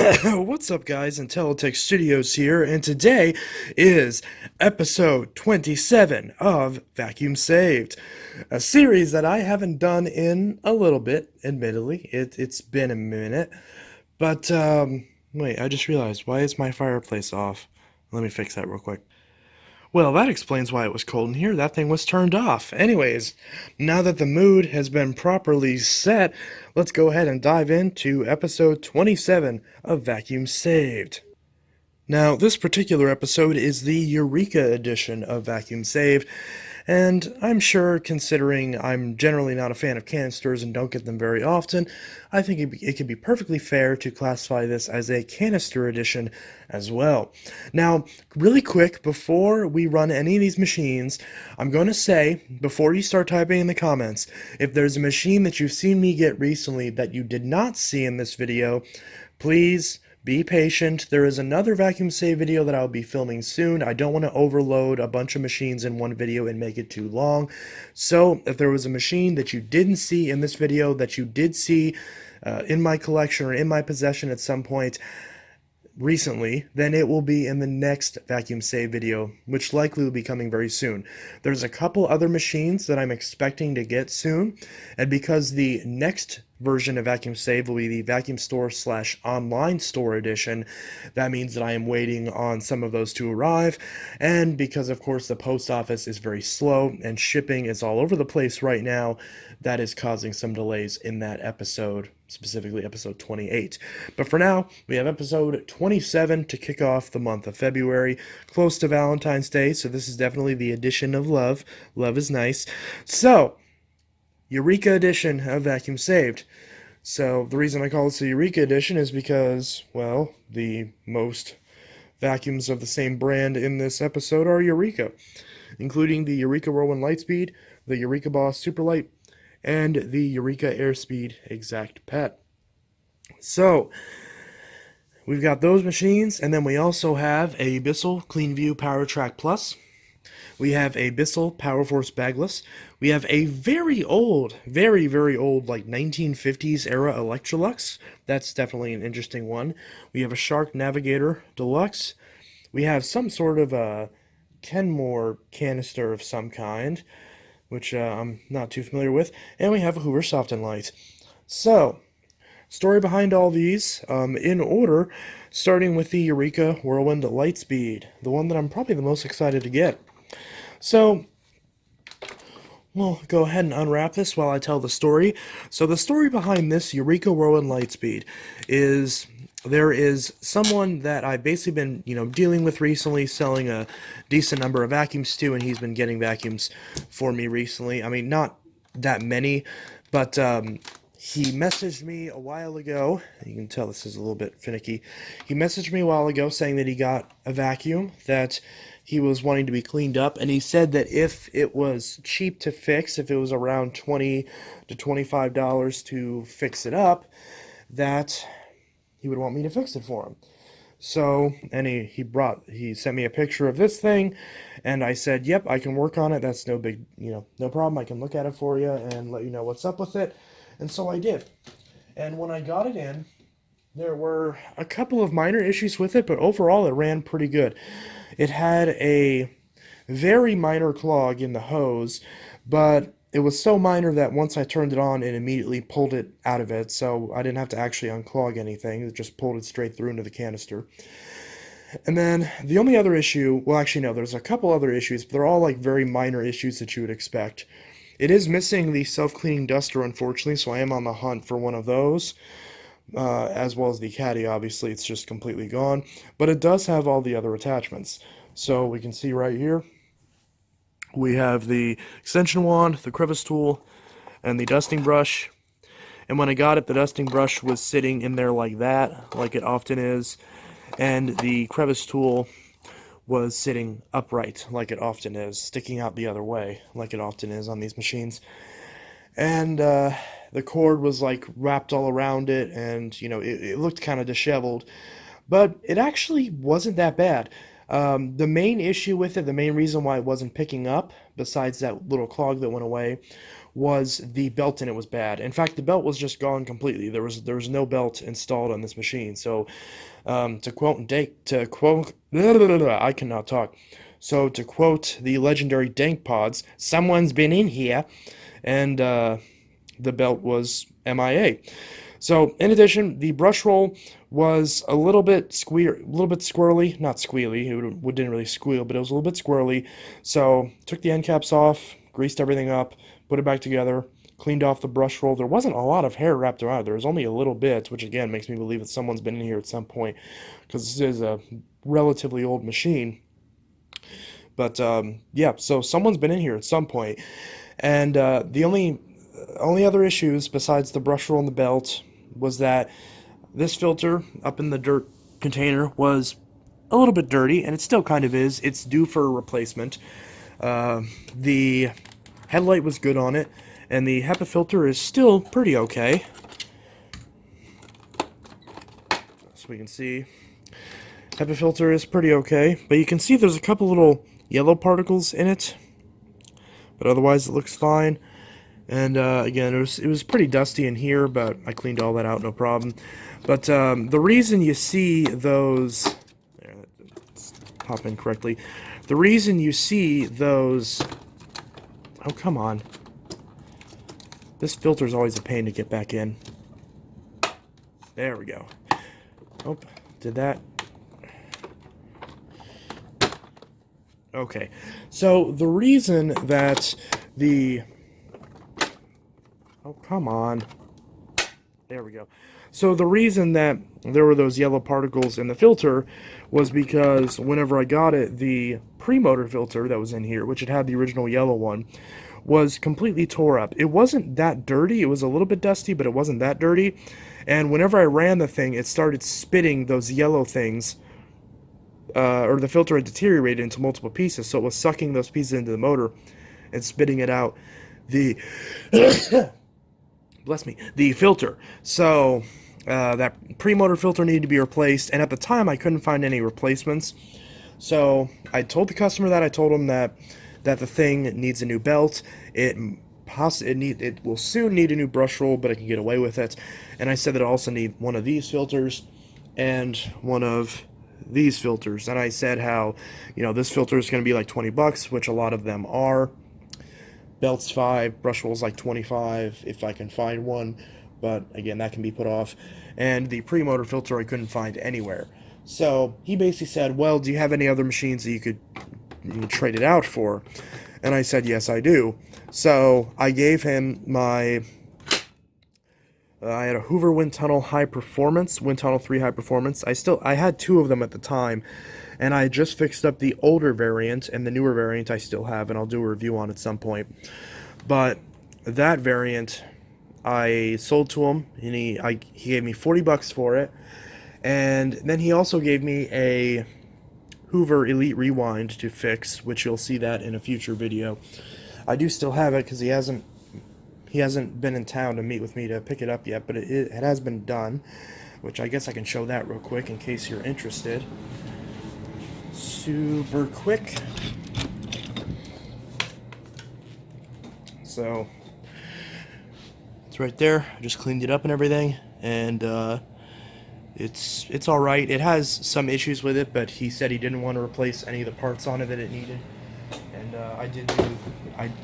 What's up, guys? Intelitech Studios here, and today is episode 27 of Vacuum Saved, a series that I haven't done in a little bit, admittedly. It's been a minute, but, wait, I just realized, why is my fireplace off? Let me fix that real quick. Well, that explains why it was cold in here. That thing was turned off. Anyways, now that the mood has been properly set, let's go ahead and dive into episode 27 of Vacuum Saved. Now, this particular episode is the Eureka edition of Vacuum Saved, and I'm sure, considering I'm generally not a fan of canisters and don't get them very often, I think it could be perfectly fair to classify this as a canister edition as well. Now, really quick, before we run any of these machines, I'm going to say, before you start typing in the comments, if there's a machine that you've seen me get recently that you did not see in this video, please be patient. There is another vacuum save video that I'll be filming soon. I don't want to overload a bunch of machines in one video and make it too long. So if there was a machine that you didn't see in this video that you did see in my collection or in my possession at some point recently, then it will be in the next vacuum save video, which likely will be coming very soon. There's a couple other machines that I'm expecting to get soon, and because the next version of Vacuum Save will be the Vacuum Store / Online Store edition, that means that I am waiting on some of those to arrive, and because of course the post office is very slow and shipping is all over the place right now, that is causing some delays in that episode, specifically episode 28. But for now, we have episode 27 to kick off the month of February, close to Valentine's Day, so this is definitely the edition of love. Love is nice. So, Eureka edition of Vacuum Saved. So the reason I call this the Eureka edition is because, well, the most vacuums of the same brand in this episode are Eureka, including the Eureka Whirlwind Lightspeed, the Eureka Boss Superlight, and the Eureka AirSpeed Exact Pet. So, we've got those machines, and then we also have a Bissell CleanView PowerTrack Plus. We have a Bissell PowerForce bagless. We have a very old, very, very old, like 1950s era Electrolux. That's definitely an interesting one. We have a Shark Navigator Deluxe. We have some sort of a Kenmore Canister of some kind, which I'm not too familiar with. And we have a Hoover Soft and Light. So, story behind all these, in order, starting with the Eureka Whirlwind Lightspeed, the one that I'm probably the most excited to get. So, we'll go ahead and unwrap this while I tell the story. So the story behind this Eureka Whirlwind Lightspeed is there is someone that I've basically been, dealing with recently, selling a decent number of vacuums to, and he's been getting vacuums for me recently. I mean, not that many, but he messaged me a while ago. You can tell this is a little bit finicky. He messaged me a while ago saying that he got a vacuum that he was wanting to be cleaned up, and he said that if it was cheap to fix, if it was around $20 to $25 to fix it up, that he would want me to fix it for him. So, and he sent me a picture of this thing, and I said, yep, I can work on it. That's no big, no problem. I can look at it for you and let you know what's up with it. And so I did. And when I got it in, there were a couple of minor issues with it, but overall it ran pretty good. It had a very minor clog in the hose, but it was so minor that once I turned it on, it immediately pulled it out of it, so I didn't have to actually unclog anything. It just pulled it straight through into the canister. And then the only other issue, well, actually no, there's a couple other issues, but they're all like very minor issues that you would expect. It is missing the self-cleaning duster, unfortunately, so I am on the hunt for one of those. As well as the caddy, obviously, it's just completely gone. But it does have all the other attachments. So we can see right here, we have the extension wand, the crevice tool, and the dusting brush. And when I got it, the dusting brush was sitting in there like that, like it often is. And the crevice tool was sitting upright, like it often is, sticking out the other way, like it often is on these machines. And the cord was like wrapped all around it, and it looked kind of disheveled, but it actually wasn't that bad. The main issue with it, the main reason why it wasn't picking up, besides that little clog that went away, was the belt in it was bad. In fact, the belt was just gone completely. There was no belt installed on this machine. So to quote I cannot talk. So to quote the legendary Dank Pods, someone's been in here, and the belt was MIA. So in addition, the brush roll was a little bit squirrely, not squealy. It didn't really squeal, but it was a little bit squirrely. So took the end caps off, greased everything up, put it back together, cleaned off the brush roll. There wasn't a lot of hair wrapped around it. There was only a little bit, which again makes me believe that someone's been in here at some point, because this is a relatively old machine. But yeah, so someone's been in here at some point. And the only other issues besides the brush roll and the belt was that this filter up in the dirt container was a little bit dirty, and it still kind of is. It's due for a replacement. The headlight was good on it, and the HEPA filter is still pretty okay. So we can see HEPA filter is pretty okay, but you can see there's a couple little yellow particles in it, but otherwise it looks fine. And again, it was pretty dusty in here, but I cleaned all that out, no problem. But the reason you see those, there, let's pop in correctly. The reason you see those, oh come on, this filter is always a pain to get back in. There we go. Oh, did that? Okay, so the reason that oh, come on. There we go. So the reason that there were those yellow particles in the filter was because whenever I got it, the pre-motor filter that was in here, which had the original yellow one, was completely tore up. It wasn't that dirty. It was a little bit dusty, but it wasn't that dirty. And whenever I ran the thing, it started spitting those yellow things, or the filter had deteriorated into multiple pieces, so it was sucking those pieces into the motor and spitting it out. The bless me, the filter. So that pre-motor filter needed to be replaced, and at the time I couldn't find any replacements. So I told the customer that. I told him that the thing needs a new belt. It will soon need a new brush roll, but I can get away with it. And I said that I also need one of these filters and one of these filters. And I said how, this filter is going to be like 20 bucks, which a lot of them are. Belt's $5, brush roll's like 25 if I can find one, but again, that can be put off. And the pre-motor filter I couldn't find anywhere. So he basically said, well, do you have any other machines that you could trade it out for? And I said, yes, I do. So I gave him my I had a Hoover Wind Tunnel High Performance, Wind Tunnel 3 High Performance. I had two of them at the time, and I just fixed up the older variant, and the newer variant I still have, and I'll do a review on at some point. But that variant I sold to him, and he gave me 40 bucks for it, and then he also gave me a Hoover Elite Rewind to fix, which you'll see that in a future video. I do still have it because he hasn't been in town to meet with me to pick it up yet, but it has been done, which I guess I can show that real quick in case you're interested. Super quick. So it's right there. I just cleaned it up and everything, and it's all right. It has some issues with it, but he said he didn't want to replace any of the parts on it that it needed, and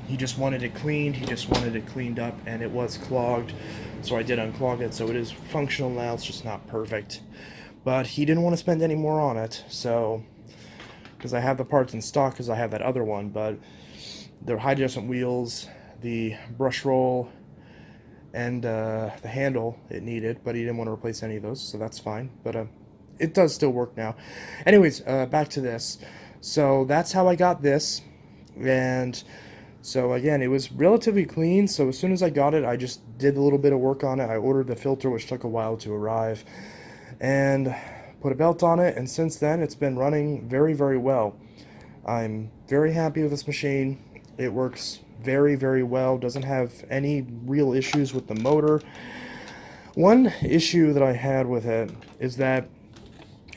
he just wanted it cleaned. He just wanted it cleaned up, and it was clogged, so I did unclog it. So it is functional now. It's just not perfect, but he didn't want to spend any more on it. So because I have the parts in stock, because I have that other one, but the high adjustment wheels, the brush roll, and the handle it needed, but he didn't want to replace any of those, so that's fine. But it does still work now. Anyways, back to this. So that's how I got this, and so again, it was relatively clean. So as soon as I got it, I just did a little bit of work on it. I ordered the filter, which took a while to arrive, and put a belt on it, and since then it's been running very, very well. I'm very happy with this machine. It works very, very well. Doesn't have any real issues with the motor. One issue that I had with it is that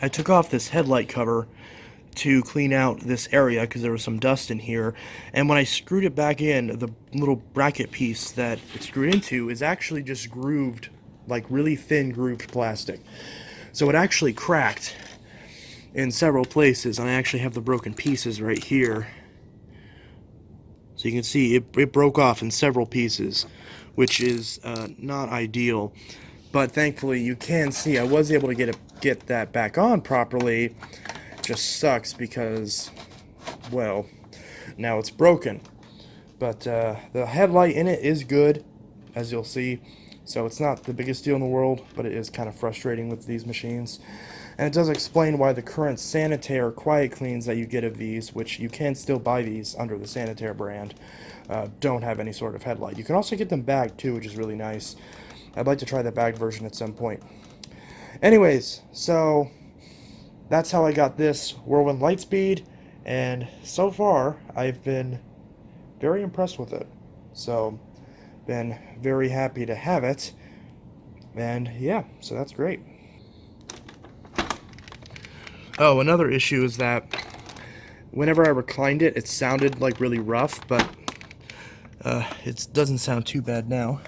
I took off this headlight cover to clean out this area because there was some dust in here, and when I screwed it back in, the little bracket piece that it's screwed into is actually just grooved, like really thin grooved plastic. So it actually cracked in several places, and I actually have the broken pieces right here. So you can see it broke off in several pieces, which is not ideal. But thankfully you can see I was able to get that back on properly. It just sucks because, well, now it's broken. But the headlight in it is good, as you'll see. So it's not the biggest deal in the world, but it is kind of frustrating with these machines. And it does explain why the current Sanitaire quiet cleans that you get of these, which you can still buy these under the Sanitaire brand, don't have any sort of headlight. You can also get them bagged too, which is really nice. I'd like to try the bagged version at some point. Anyways, so that's how I got this Whirlwind Lightspeed, and so far I've been very impressed with it. So, been very happy to have it, and yeah, so that's great. Oh, another issue is that whenever I reclined it, it sounded like really rough, but it doesn't sound too bad now.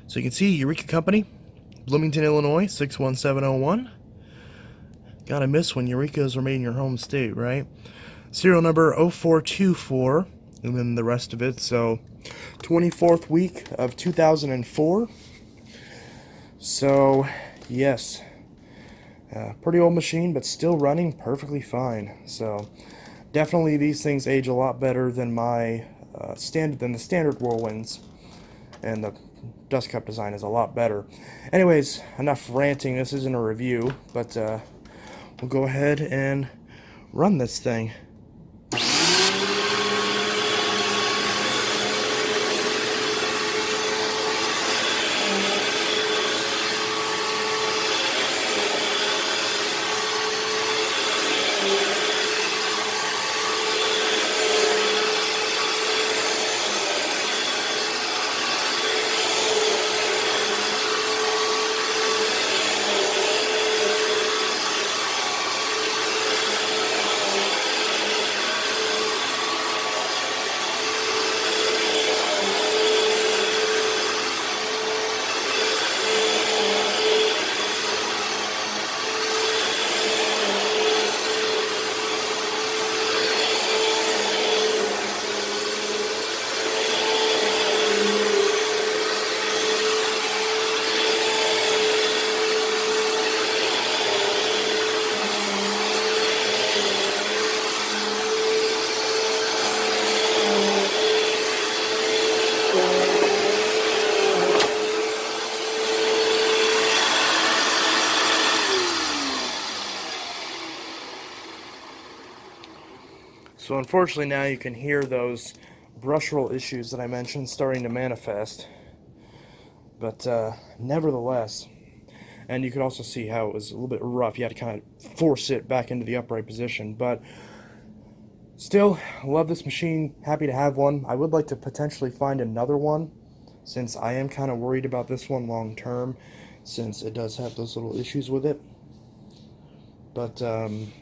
So you can see Eureka Company, Bloomington, Illinois, 61701. Gotta miss when Eurekas are made in your home state, right? Serial number 0424, and then the rest of it. So 24th week of 2004. So yes, pretty old machine, but still running perfectly fine. So definitely these things age a lot better than my the standard Whirlwinds, and the dust cup design is a lot better. Anyways, enough ranting. This isn't a review, but we'll go ahead and run this thing. So unfortunately now you can hear those brush roll issues that I mentioned starting to manifest. But nevertheless, and you can also see how it was a little bit rough. You had to kind of force it back into the upright position. But still, love this machine. Happy to have one. I would like to potentially find another one, since I am kind of worried about this one long term, since it does have those little issues with it. But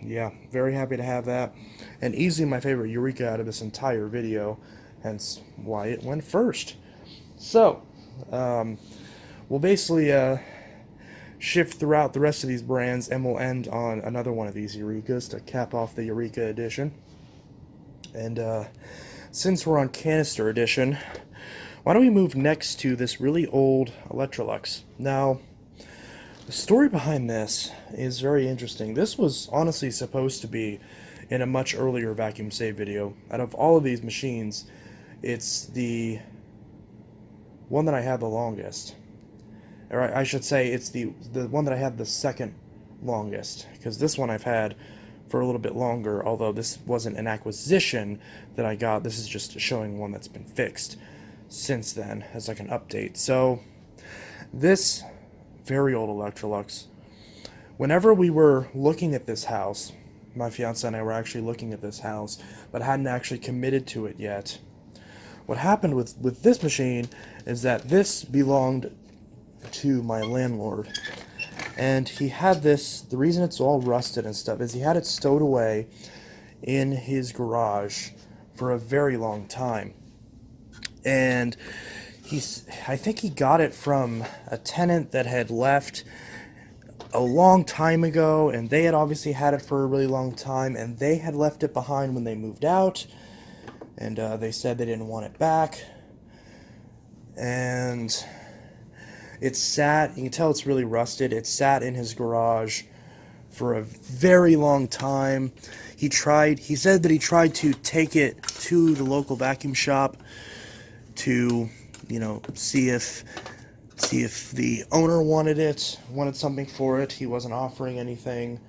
yeah, very happy to have that, and easily my favorite Eureka out of this entire video, hence why it went first. So we'll basically shift throughout the rest of these brands, and we'll end on another one of these Eurekas to cap off the Eureka edition. And since we're on Canister edition, why don't we move next to this really old Electrolux. Now, the story behind this is very interesting. This was honestly supposed to be in a much earlier vacuum save video. Out of all of these machines, it's the one that I had the longest. Or I should say it's the one that I had the second longest, because this one I've had for a little bit longer, although this wasn't an acquisition that I got. This is just showing one that's been fixed since then as like an update. So this very old Electrolux, whenever we were looking at this house, my fiance and I were actually looking at this house, but hadn't actually committed to it yet. What happened with this machine is that this belonged to my landlord, And he had this, the reason it's all rusted and stuff is he had it stowed away in his garage for a very long time. And I think he got it from a tenant that had left a long time ago, and they had obviously had it for a really long time, and they had left it behind when they moved out, and they said they didn't want it back. And it sat, you can tell it's really rusted, it sat in his garage for a very long time. He said that he tried to take it to the local vacuum shop to, see if the owner wanted something for it. He wasn't offering anything,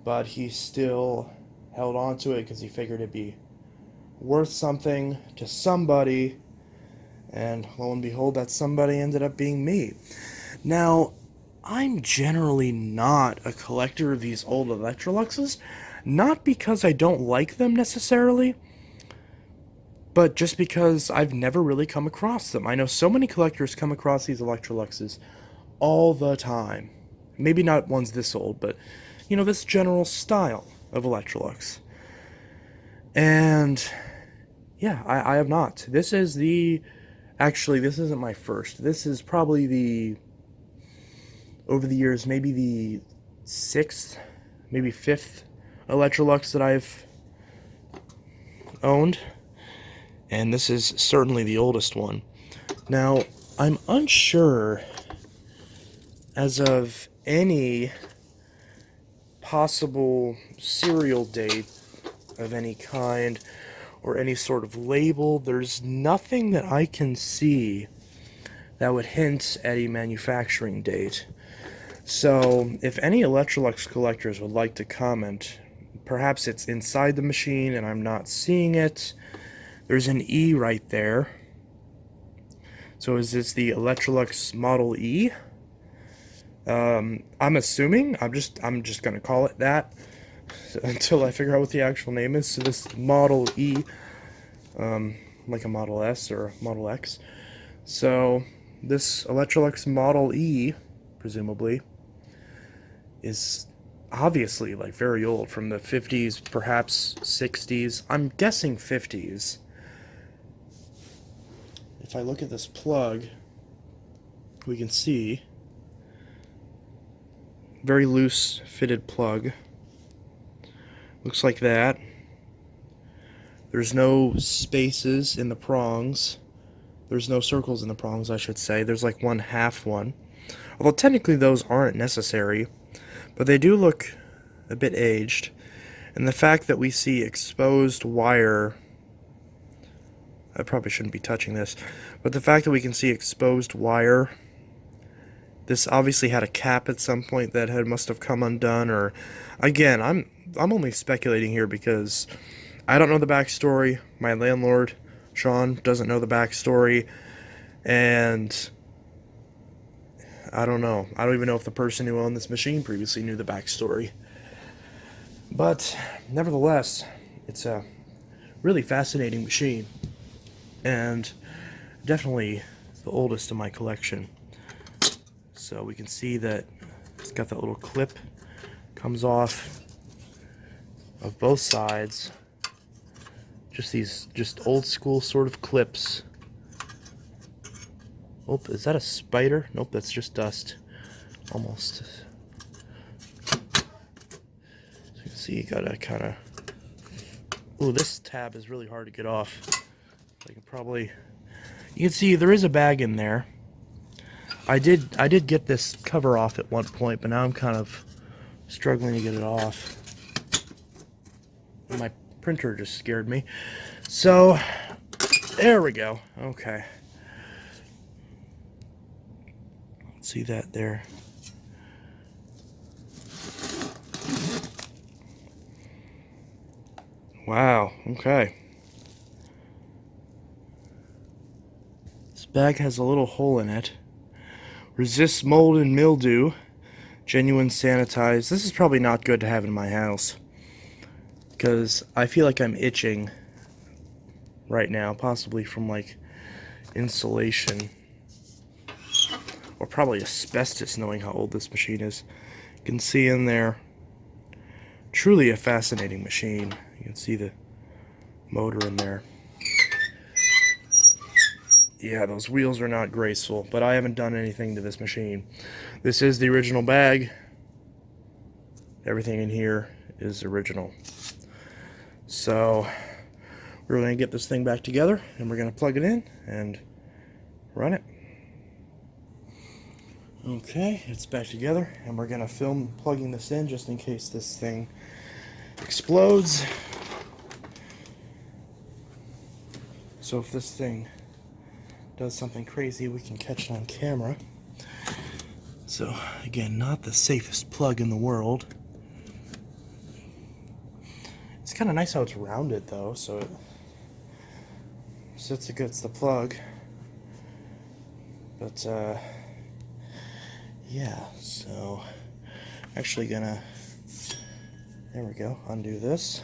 but he still held on to it because he figured it'd be worth something to somebody, and lo and behold, that somebody ended up being me. Now, I'm generally not a collector of these old Electroluxes, not because I don't like them necessarily, but just because I've never really come across them. I know so many collectors come across these Electroluxes all the time. Maybe not ones this old, but, this general style of Electrolux. And, yeah, I have not. Actually, this isn't my first. This is probably over the years, maybe the 6th, maybe 5th Electrolux that I've owned. And this is certainly the oldest one. Now, I'm unsure as of any possible serial date of any kind or any sort of label. There's nothing that I can see that would hint at a manufacturing date. So, if any Electrolux collectors would like to comment, perhaps it's inside the machine and I'm not seeing it. There's an E right there. So is this the Electrolux Model E? I'm assuming. I'm just gonna call it that until I figure out what the actual name is. So this Model E, like a Model S or a Model X. So this Electrolux Model E, presumably, is obviously like very old, from the 50s, perhaps 60s. I'm guessing 50s. If I look at this plug, we can see very loose fitted plug. Looks like that. There's no spaces in the prongs. There's no circles in the prongs, I should say. There's like one half one. Although technically those aren't necessary, but they do look a bit aged. And the fact that we see exposed wire, I probably shouldn't be touching this, but the fact that we can see exposed wire, this obviously had a cap at some point that must have come undone, or, again, I'm only speculating here because I don't know the backstory. My landlord, Sean, doesn't know the backstory, and I don't know. I don't even know if the person who owned this machine previously knew the backstory. But, nevertheless, it's a really fascinating machine, and definitely the oldest in my collection. So we can see that it's got that little clip, comes off of both sides. Just old school sort of clips. Oh, is that a spider? Nope, that's just dust. Almost. So you can see you gotta kind of. Oh, this tab is really hard to get off. I can probably. You can see there is a bag in there. I did get this cover off at one point, but now I'm kind of struggling to get it off. My printer just scared me. So, there we go. Okay. See that there. Wow, okay. This bag has a little hole in it. Resists mold and mildew. Genuine sanitized. This is probably not good to have in my house, because I feel like I'm itching right now, possibly from like insulation. or probably asbestos, knowing how old this machine is. You can see in there, truly a fascinating machine. You can see the motor in there. Yeah, those wheels are not graceful, but I haven't done anything to this machine. This is the original bag. Everything in here is original. So we're going to get this thing back together, and we're going to plug it in and run it. Okay, it's back together, and we're going to film plugging this in just in case this thing explodes. So if this thing does something crazy, we can catch it on camera. So again, not the safest plug in the world. It's kind of nice how it's rounded though, so it sits against the plug. But yeah, so actually gonna, there we go, undo this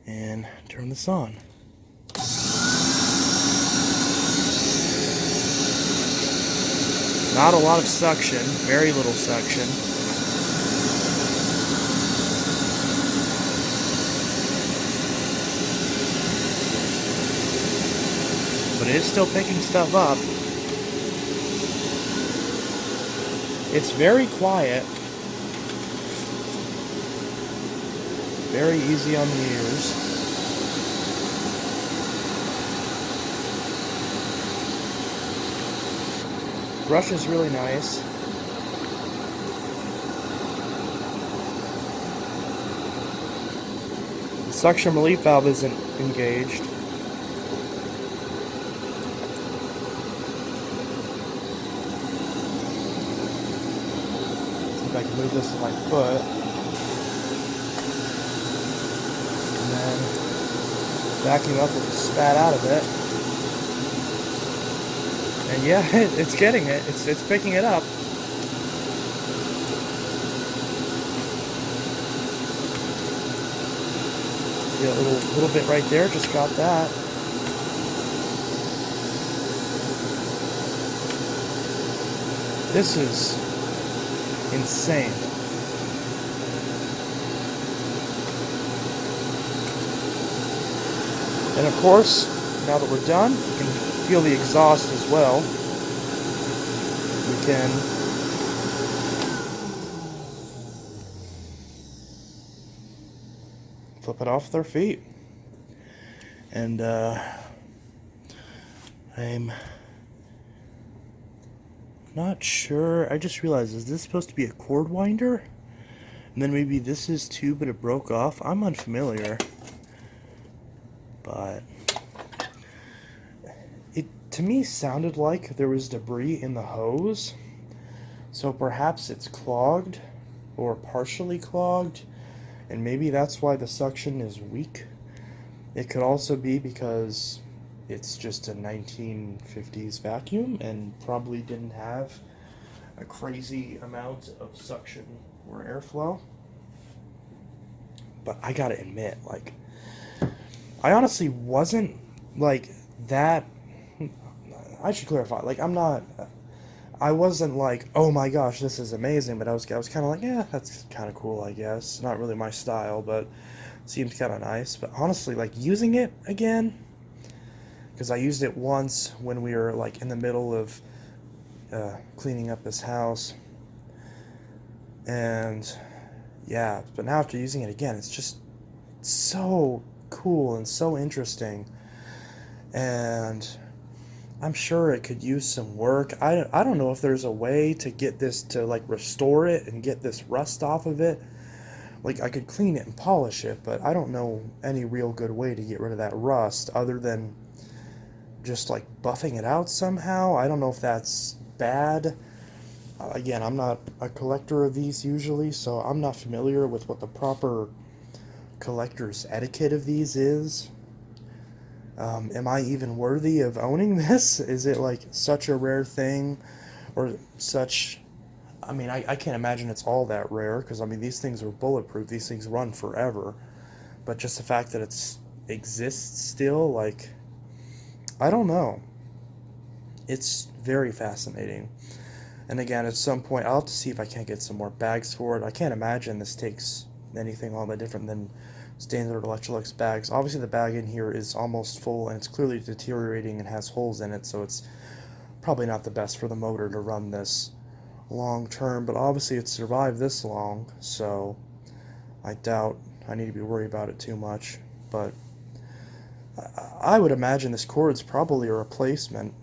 and turn this on. Not a lot of suction, very little suction. But it is still picking stuff up. It's very quiet. Very easy on the ears. Brush is really nice. The suction relief valve isn't engaged. See if I can move this with my foot. And then vacuum up with the spat out of it. And yeah, it's getting it. It's picking it up. Yeah, a little bit right there. Just got that. This is insane. And of course, now that we're done, you can feel the exhaust as well. We can flip it off with our feet. And I'm not sure. I just realized, is this supposed to be a cord winder? And then maybe this is too, but it broke off. I'm unfamiliar. But it, to me, sounded like there was debris in the hose. So perhaps it's clogged or partially clogged, and maybe that's why the suction is weak. It could also be because it's just a 1950s vacuum and probably didn't have a crazy amount of suction or airflow. But I gotta admit, like, I honestly wasn't like that. I should clarify, like, I wasn't like, oh my gosh, this is amazing, but I was kind of like, yeah, that's kind of cool, I guess. Not really my style, but seems kind of nice. But honestly, like, using it again, because I used it once when we were like in the middle of cleaning up this house, and yeah, but now after using it again, it's just so cool and so interesting, and I'm sure it could use some work. I don't know if there's a way to get this to like restore it and get this rust off of it. Like, I could clean it and polish it, but I don't know any real good way to get rid of that rust other than just like buffing it out somehow. I don't know if that's bad. Again, I'm not a collector of these usually, so I'm not familiar with what the proper collector's etiquette of these is. Am I even worthy of owning this? Is it like such a rare thing, or such? I mean, I can't imagine it's all that rare, because I mean, these things are bulletproof, these things run forever, but just the fact that it exists still, like, I don't know. it's very fascinating. And again, at some point, I'll have to see if I can't get some more bags for it. I can't imagine this takes anything all that different than standard Electrolux bags. Obviously, the bag in here is almost full, and it's clearly deteriorating and has holes in it, so it's probably not the best for the motor to run this long term, but obviously it's survived this long, so I doubt I need to be worried about it too much. But I would imagine this cord's probably a replacement,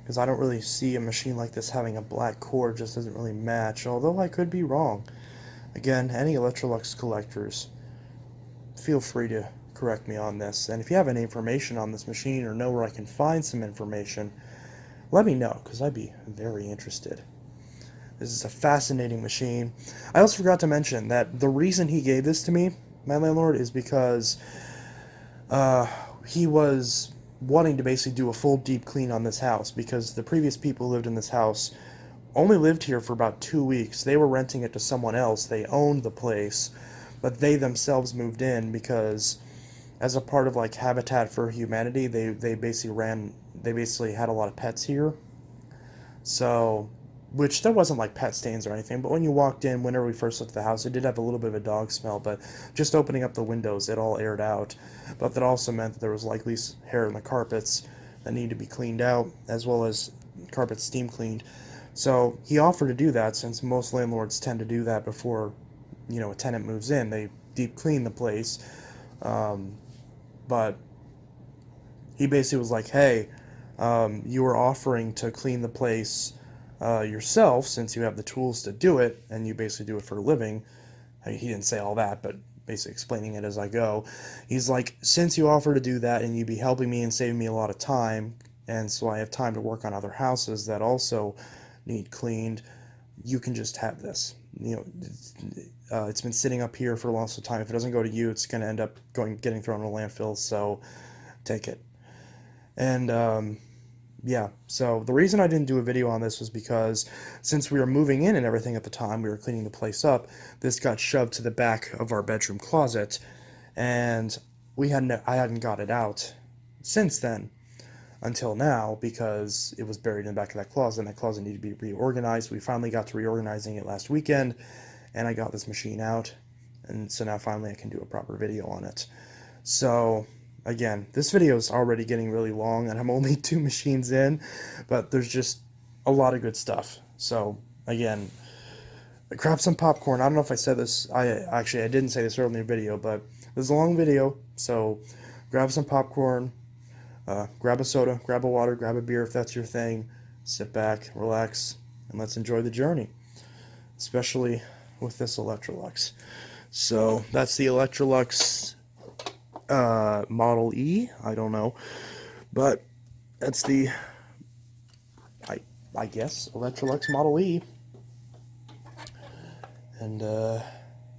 because I don't really see a machine like this having a black cord. Just doesn't really match, although I could be wrong. Again, any Electrolux collectors, feel free to correct me on this, and if you have any information on this machine or know where I can find some information, let me know, because I'd be very interested. This is a fascinating machine. I also forgot to mention that the reason he gave this to me, my landlord, is because he was wanting to basically do a full deep clean on this house, because the previous people who lived in this house only lived here for about 2 weeks. They were renting it to someone else. They owned the place, but they themselves moved in because as a part of like Habitat for Humanity, they basically had a lot of pets here. So, which there wasn't like pet stains or anything, but when you walked in, whenever we first looked at the house, it did have a little bit of a dog smell, but just opening up the windows, it all aired out. But that also meant that there was likely hair in the carpets that needed to be cleaned out, as well as carpets steam cleaned. So he offered to do that, since most landlords tend to do that before, a tenant moves in. They deep clean the place. But he basically was like, hey, you are offering to clean the place yourself, since you have the tools to do it, and you basically do it for a living. He didn't say all that, but basically explaining it as I go. He's like, since you offer to do that, and you'd be helping me and saving me a lot of time, and so I have time to work on other houses that also need cleaned, you can just have this. It's been sitting up here for a long time. If it doesn't go to you, it's going to end up getting thrown in a landfill, so take it. And yeah, so the reason I didn't do a video on this was because since we were moving in and everything at the time, we were cleaning the place up, this got shoved to the back of our bedroom closet, and I hadn't got it out since then until now, because it was buried in the back of that closet, and that closet needed to be reorganized. We finally got to reorganizing it last weekend, and I got this machine out, and so now finally I can do a proper video on it. So again, this video is already getting really long, and I'm only 2 machines in, but there's just a lot of good stuff. So again, grab some popcorn. I don't know if I said this. I didn't say this earlier in the video, but this is a long video, so grab some popcorn, grab a soda, grab a water, grab a beer if that's your thing. Sit back, relax, and let's enjoy the journey, especially with this Electrolux. So that's the Electrolux Model E. I don't know, but that's the I guess Electrolux Model E. And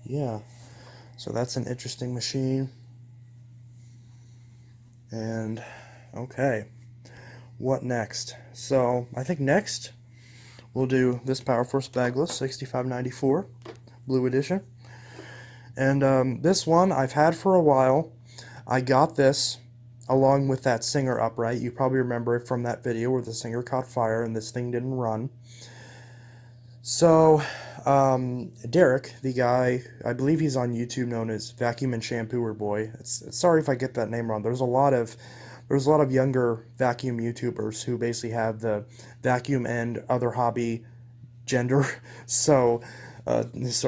yeah, so that's an interesting machine. And okay, what next? So I think next we'll do this PowerForce bagless 6594 Blue Edition. And this one I've had for a while. I got this along with that Singer upright. You probably remember it from that video where the Singer caught fire and this thing didn't run. So Derek, the guy, I believe he's on YouTube, known as Vacuum and Shampooer Boy. Sorry if I get that name wrong. There's a lot of younger vacuum YouTubers who basically have the vacuum and other hobby gender. So as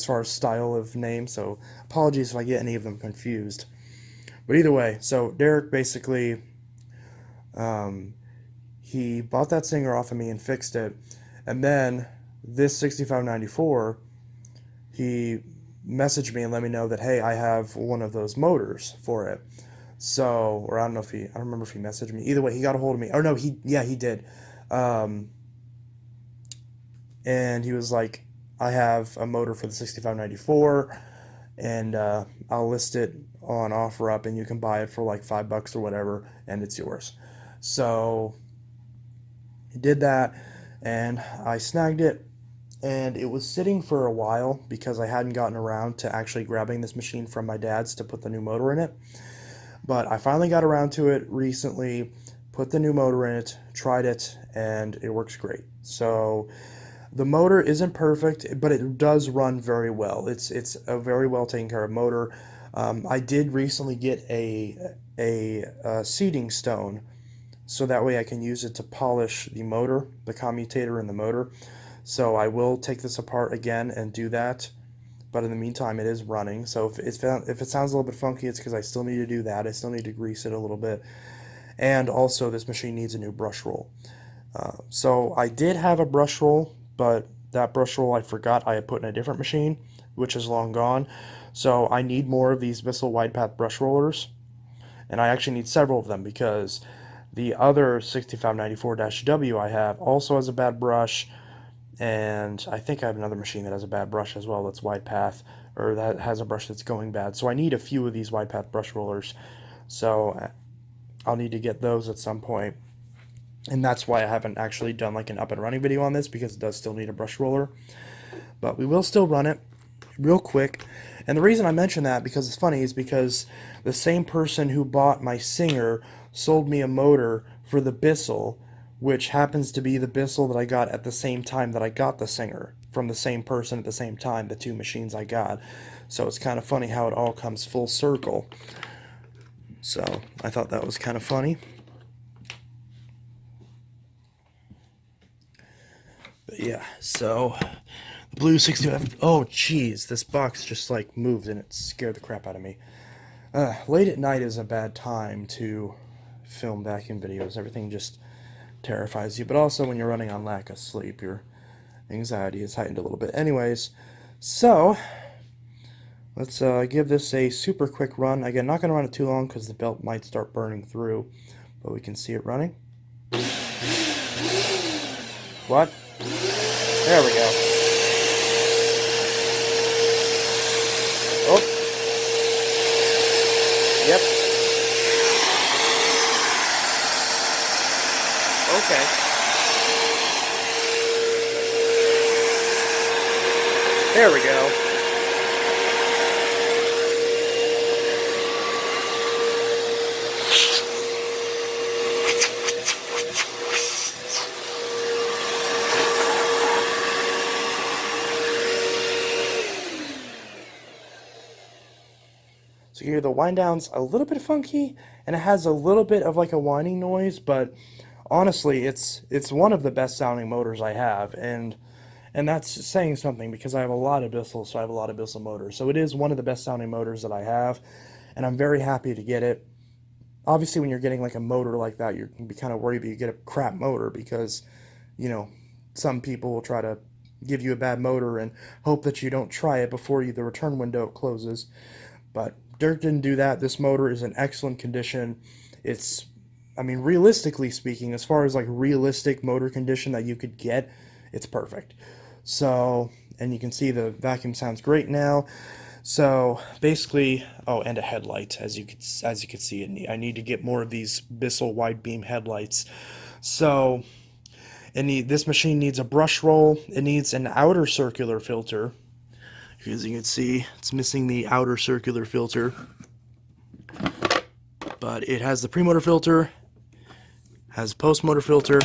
far as style of name. So apologies if I get any of them confused. But either way, so Derek basically, he bought that Singer off of me and fixed it, and then this 6594, he messaged me and let me know that, hey, I have one of those motors for it. So, or I don't remember if he messaged me. Either way, he got a hold of me. Or no, he did. And he was like, I have a motor for the 6594, and I'll list it on OfferUp, and you can buy it for like $5 or whatever, and it's yours. So he did that, and I snagged it, and it was sitting for a while because I hadn't gotten around to actually grabbing this machine from my dad's to put the new motor in it. But I finally got around to it recently, put the new motor in it, tried it, and it works great. So the motor isn't perfect, but it does run very well. It's a very well taken care of motor. I did recently get a seating stone, so that way I can use it to polish the motor, the commutator in the motor. So I will take this apart again and do that. But in the meantime, it is running. So if it sounds a little bit funky, it's because I still need to do that. I still need to grease it a little bit. And also, this machine needs a new brush roll. So I did have a brush roll, but that brush roll I forgot I had put in a different machine, which is long gone. So I need more of these Bissell wide path brush rollers. And I actually need several of them because the other 6594-W I have also has a bad brush. And I think I have another machine that has a bad brush as well that's wide path, or that has a brush that's going bad. So I need a few of these wide path brush rollers. So I'll need to get those at some point. And that's why I haven't actually done like an up and running video on this, because it does still need a brush roller. But we will still run it real quick. And the reason I mention that, because it's funny, is because the same person who bought my Singer sold me a motor for the Bissell, which happens to be the Bissell that I got at the same time that I got the Singer, from the same person at the same time, the two machines I got. So it's kind of funny how it all comes full circle. So I thought that was kind of funny. But yeah, so the blue 65. Oh, jeez, this box just like moved and it scared the crap out of me. Late at night is a bad time to film vacuum videos. Everything just terrifies you, but also when you're running on lack of sleep, your anxiety is heightened a little bit. Anyways, so let's give this a super quick run. Again, not going to run it too long because the belt might start burning through, but we can see it running. What? There we go. Oh. Yep. Okay. There we go. So here the wind down's a little bit funky, and it has a little bit of like a whining noise, but honestly, it's one of the best sounding motors I have, and that's saying something because I have a lot of Bissell, so I have a lot of Bissell motors. So it is one of the best sounding motors that I have, and I'm very happy to get it. Obviously, when you're getting like a motor like that, you can be kind of worried that you get a crap motor because, you know, some people will try to give you a bad motor and hope that you don't try it before the return window closes. But Dirk didn't do that. This motor is in excellent condition. It's, I mean, realistically speaking, as far as like realistic motor condition that you could get, it's perfect. So, and you can see the vacuum sounds great now. So basically, oh, and a headlight, as you could see. I need to get more of these Bissell wide beam headlights. So, this machine needs a brush roll. It needs an outer circular filter. As you can see, it's missing the outer circular filter. But it has the pre-motor filter, has post-motor filter,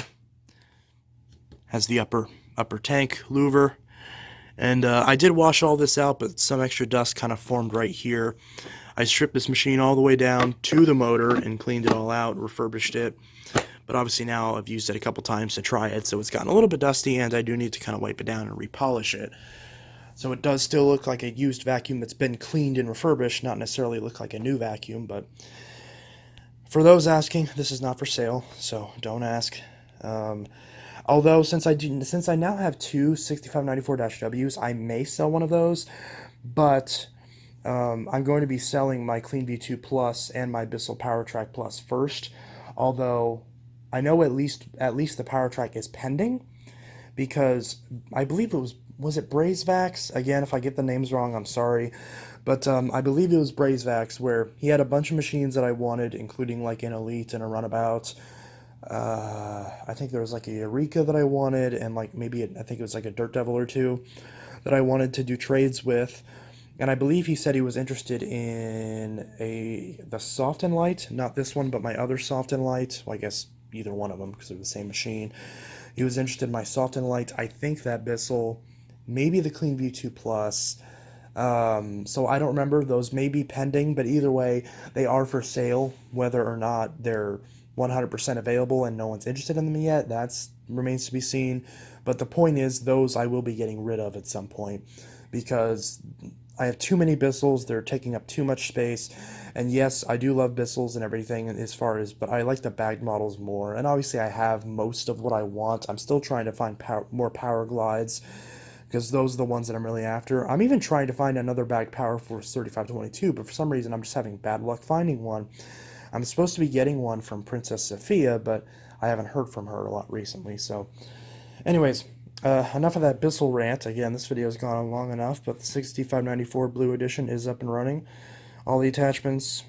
has the upper tank louver. And I did wash all this out, but some extra dust kind of formed right here. I stripped this machine all the way down to the motor and cleaned it all out, refurbished it. But obviously now I've used it a couple times to try it, so it's gotten a little bit dusty, and I do need to kind of wipe it down and repolish it. So it does still look like a used vacuum that's been cleaned and refurbished, not necessarily look like a new vacuum, but for those asking, this is not for sale, so don't ask. Although since I now have two 6594-Ws, I may sell one of those, but I'm going to be selling my CleanView 2 Plus and my Bissell PowerTrack Plus first. Although I know at least the PowerTrack is pending, because I believe it was it Brazevax? Again, if I get the names wrong, I'm sorry. But I believe it was Brazevax, where he had a bunch of machines that I wanted, including like an Elite and a Runabout. I think there was like a Eureka that I wanted, and like I think it was like a Dirt Devil or two that I wanted to do trades with. And I believe he said he was interested in the Soft and Light, not this one, but my other Soft and Light. Well, I guess either one of them because they're the same machine. He was interested in my soft and light. I think that Bissell, maybe the CleanView 2 Plus. So I don't remember. Those may be pending, but either way, they are for sale. Whether or not they're 100% available and no one's interested in them yet, that remains to be seen. But the point is, those I will be getting rid of at some point because I have too many Bissells. They're taking up too much space. And yes, I do love Bissells and everything as far as, but I like the bagged models more. And obviously, I have most of what I want. I'm still trying to find more power glides because those are the ones that I'm really after. I'm even trying to find another bagged PowerForce 3522, but for some reason, I'm just having bad luck finding one. I'm supposed to be getting one from Princess Sophia, but I haven't heard from her a lot recently. So, anyways, enough of that Bissell rant. Again, this video has gone on long enough, but the 6594 Blue Edition is up and running. All the attachments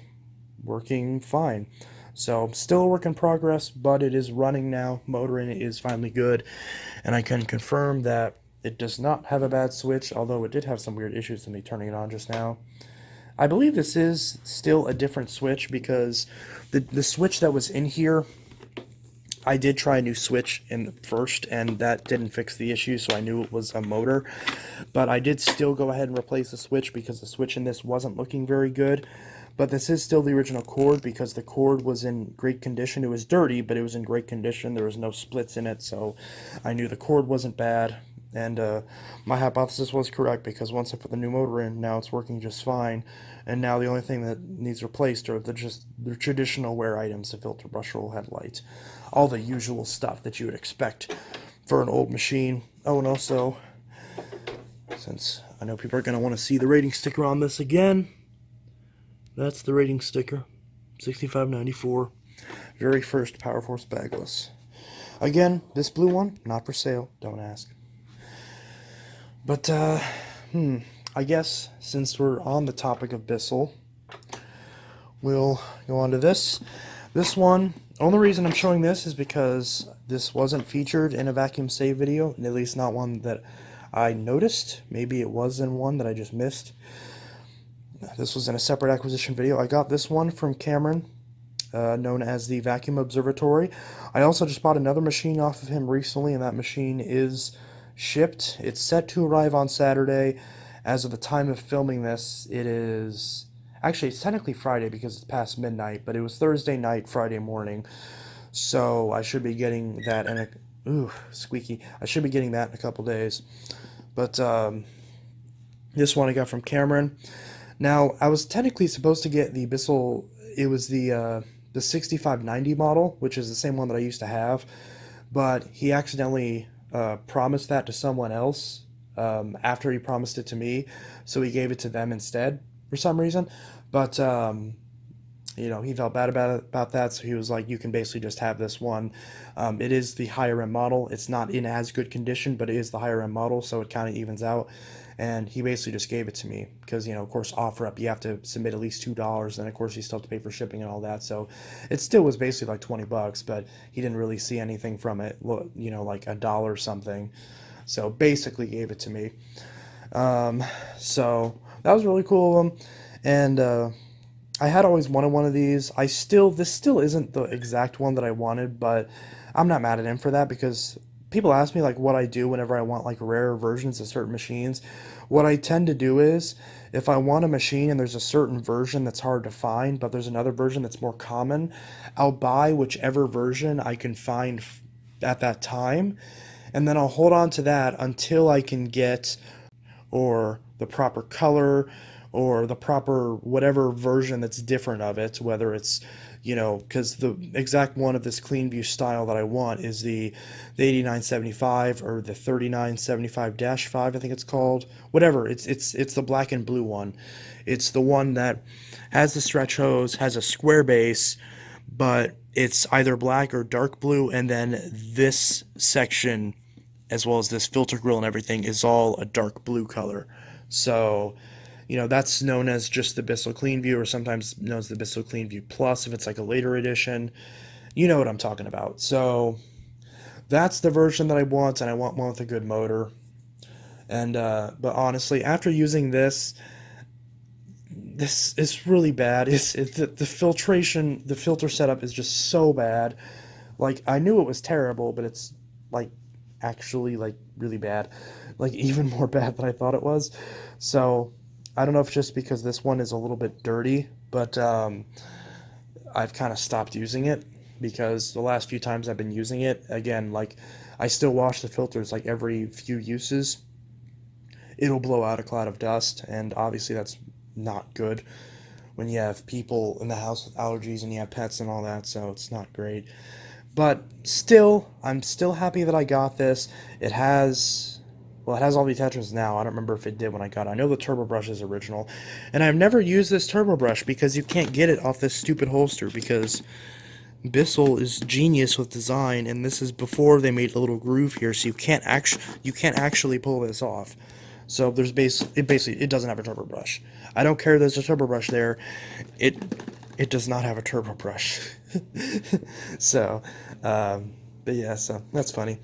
working fine. So, still a work in progress, but it is running now. Motoring is finally good, and I can confirm that it does not have a bad switch, although it did have some weird issues with me turning it on just now. I believe this is still a different switch because the switch that was in here, I did try a new switch in first, and that didn't fix the issue, so I knew it was a motor. But I did still go ahead and replace the switch because the switch in this wasn't looking very good. But this is still the original cord because the cord was in great condition. It was dirty, but it was in great condition. There was no splits in it, so I knew the cord wasn't bad. And my hypothesis was correct because once I put the new motor in, now it's working just fine. And now the only thing that needs replaced are the traditional wear items, the filter, brush roll, headlight, all the usual stuff that you would expect for an old machine. Oh, and also, since I know people are going to want to see the rating sticker on this again, that's the rating sticker, 6594, very first PowerForce bagless. Again, this blue one, not for sale, don't ask. But, I guess since we're on the topic of Bissell, we'll go on to this. This one, only reason I'm showing this is because this wasn't featured in a vacuum save video, at least not one that I noticed. Maybe it was in one that I just missed. This was in a separate acquisition video. I got this one from Cameron, known as the Vacuum Observatory. I also just bought another machine off of him recently, and that machine is shipped. It's set to arrive on Saturday. As of the time of filming this, it is... Actually, it's technically Friday because it's past midnight, but it was Thursday night, Friday morning. So I should be getting that in a... Ooh, squeaky. I should be getting that in a couple days. But this one I got from Cameron. Now, I was technically supposed to get the Bissell... It was the 6590 model, which is the same one that I used to have. But he accidentally promised that to someone else after he promised it to me. So he gave it to them instead for some reason. But, you know, he felt bad about that. So he was like, you can basically just have this one. It is the higher end model. It's not in as good condition, but it is the higher end model. So it kind of evens out. And he basically just gave it to me because, you know, of course, OfferUp, you have to submit at least $2, and of course, you still have to pay for shipping and all that. So it still was basically like $20, but he didn't really see anything from it, you know, like $1 something. So basically gave it to me. So that was really cool of him. And I had always wanted one of these. This still isn't the exact one that I wanted, but I'm not mad at him for that because people ask me like what I do whenever I want like rare versions of certain machines. What I tend to do is if I want a machine and there's a certain version that's hard to find, but there's another version that's more common, I'll buy whichever version I can find at that time, and then I'll hold on to that until I can get or the proper color or the proper whatever version that's different of it, whether it's, you know, because the exact one of this CleanView style that I want is the 8975 or the 3975-5, I think it's called. Whatever, it's the black and blue one. It's the one that has the stretch hose, has a square base, but it's either black or dark blue, and then this section, as well as this filter grill and everything, is all a dark blue color. So, you know, that's known as just the Bissell CleanView, or sometimes known as the Bissell CleanView Plus if it's like a later edition. You know what I'm talking about. So that's the version that I want, and I want one with a good motor. And but honestly, after using this is really bad. The filtration, the filter setup is just so bad. Like, I knew it was terrible, but it's, like, actually, like, really bad. Like, even more bad than I thought it was. So, I don't know if just because this one is a little bit dirty, but I've kind of stopped using it because the last few times I've been using it, again, like, I still wash the filters, like, every few uses. It'll blow out a cloud of dust, and obviously that's not good when you have people in the house with allergies and you have pets and all that, so it's not great. But still, I'm still happy that I got this. It has, well, it has all the attachments now. I don't remember if it did when I got it. I know the turbo brush is original, and I've never used this turbo brush because you can't get it off this stupid holster because Bissell is genius with design, and this is before they made a little groove here, so you can't actually pull this off. So there's basically it doesn't have a turbo brush. I don't care there's a turbo brush there. It it does not have a turbo brush. So, but yeah, so that's funny.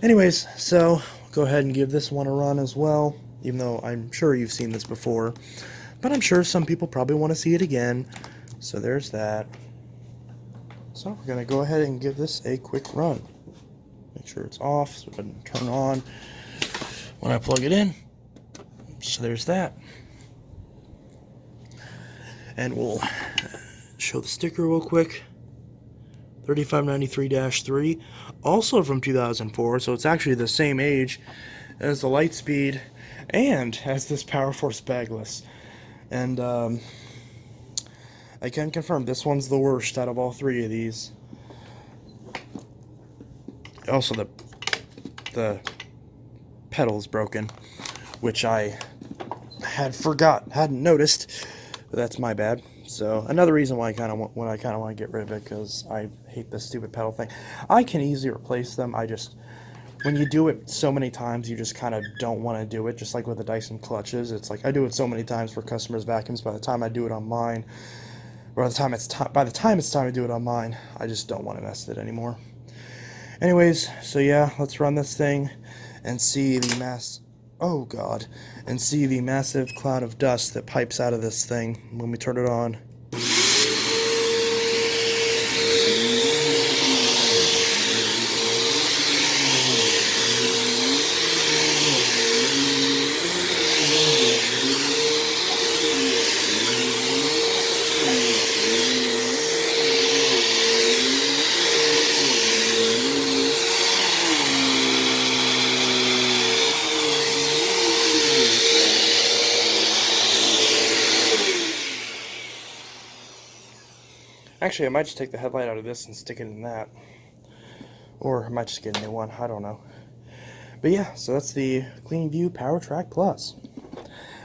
Anyways, so go ahead and give this one a run as well, even though I'm sure you've seen this before, but I'm sure some people probably want to see it again. So there's that. So we're gonna go ahead and give this a quick run. Make sure it's off so it doesn't turn on when I plug it in. So there's that. And we'll show the sticker real quick. 3593-3, also from 2004, so it's actually the same age as the Lightspeed and as this PowerForce bagless. And I can confirm this one's the worst out of all three of these. Also, the pedal's broken, which I hadn't noticed. But that's my bad. So another reason why I kind of want to get rid of it, because I hate this stupid pedal thing. I can easily replace them. I just, when you do it so many times, you just kind of don't want to do it. Just like with the Dyson clutches, it's like I do it so many times for customers' vacuums. By the time I do it on mine, or by the time it's time to do it on mine, I just don't want to mess with it anymore. Anyways, so yeah, let's run this thing and see the see the massive cloud of dust that pipes out of this thing when we turn it on. Actually, I might just take the headlight out of this and stick it in that. Or I might just get a new one, I don't know. But yeah, so that's the CleanView PowerTrack Plus.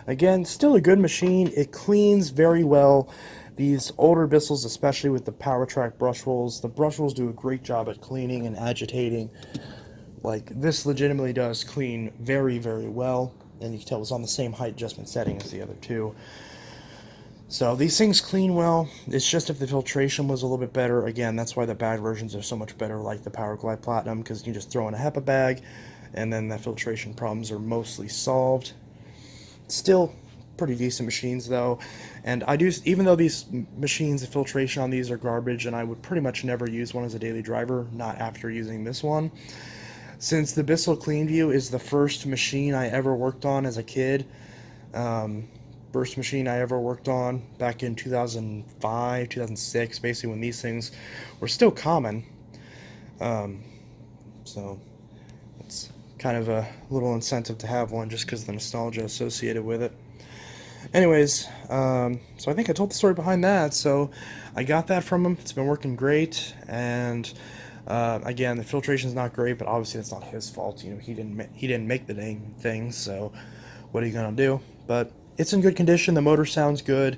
Again, still a good machine. It cleans very well. These older Bissells, especially with the PowerTrack brush rolls, the brush rolls do a great job at cleaning and agitating. Like, this legitimately does clean very, very well. And you can tell it's on the same height adjustment setting as the other two. So these things clean well. It's just if the filtration was a little bit better. Again, that's why the bag versions are so much better, like the PowerGlide Platinum, because you can just throw in a HEPA bag, and then the filtration problems are mostly solved. Still pretty decent machines though, and I do, even though these machines, the filtration on these are garbage, and I would pretty much never use one as a daily driver, not after using this one. Since the Bissell CleanView is the first machine I ever worked on as a kid, first machine I ever worked on back in 2005, 2006, basically when these things were still common. So it's kind of a little incentive to have one just because of the nostalgia associated with it. Anyways, so I think I told the story behind that. So I got that from him. It's been working great, and again, the filtration's not great, but obviously that's not his fault. You know, he didn't make the dang thing, so what are you gonna do? But it's in good condition. The motor sounds good.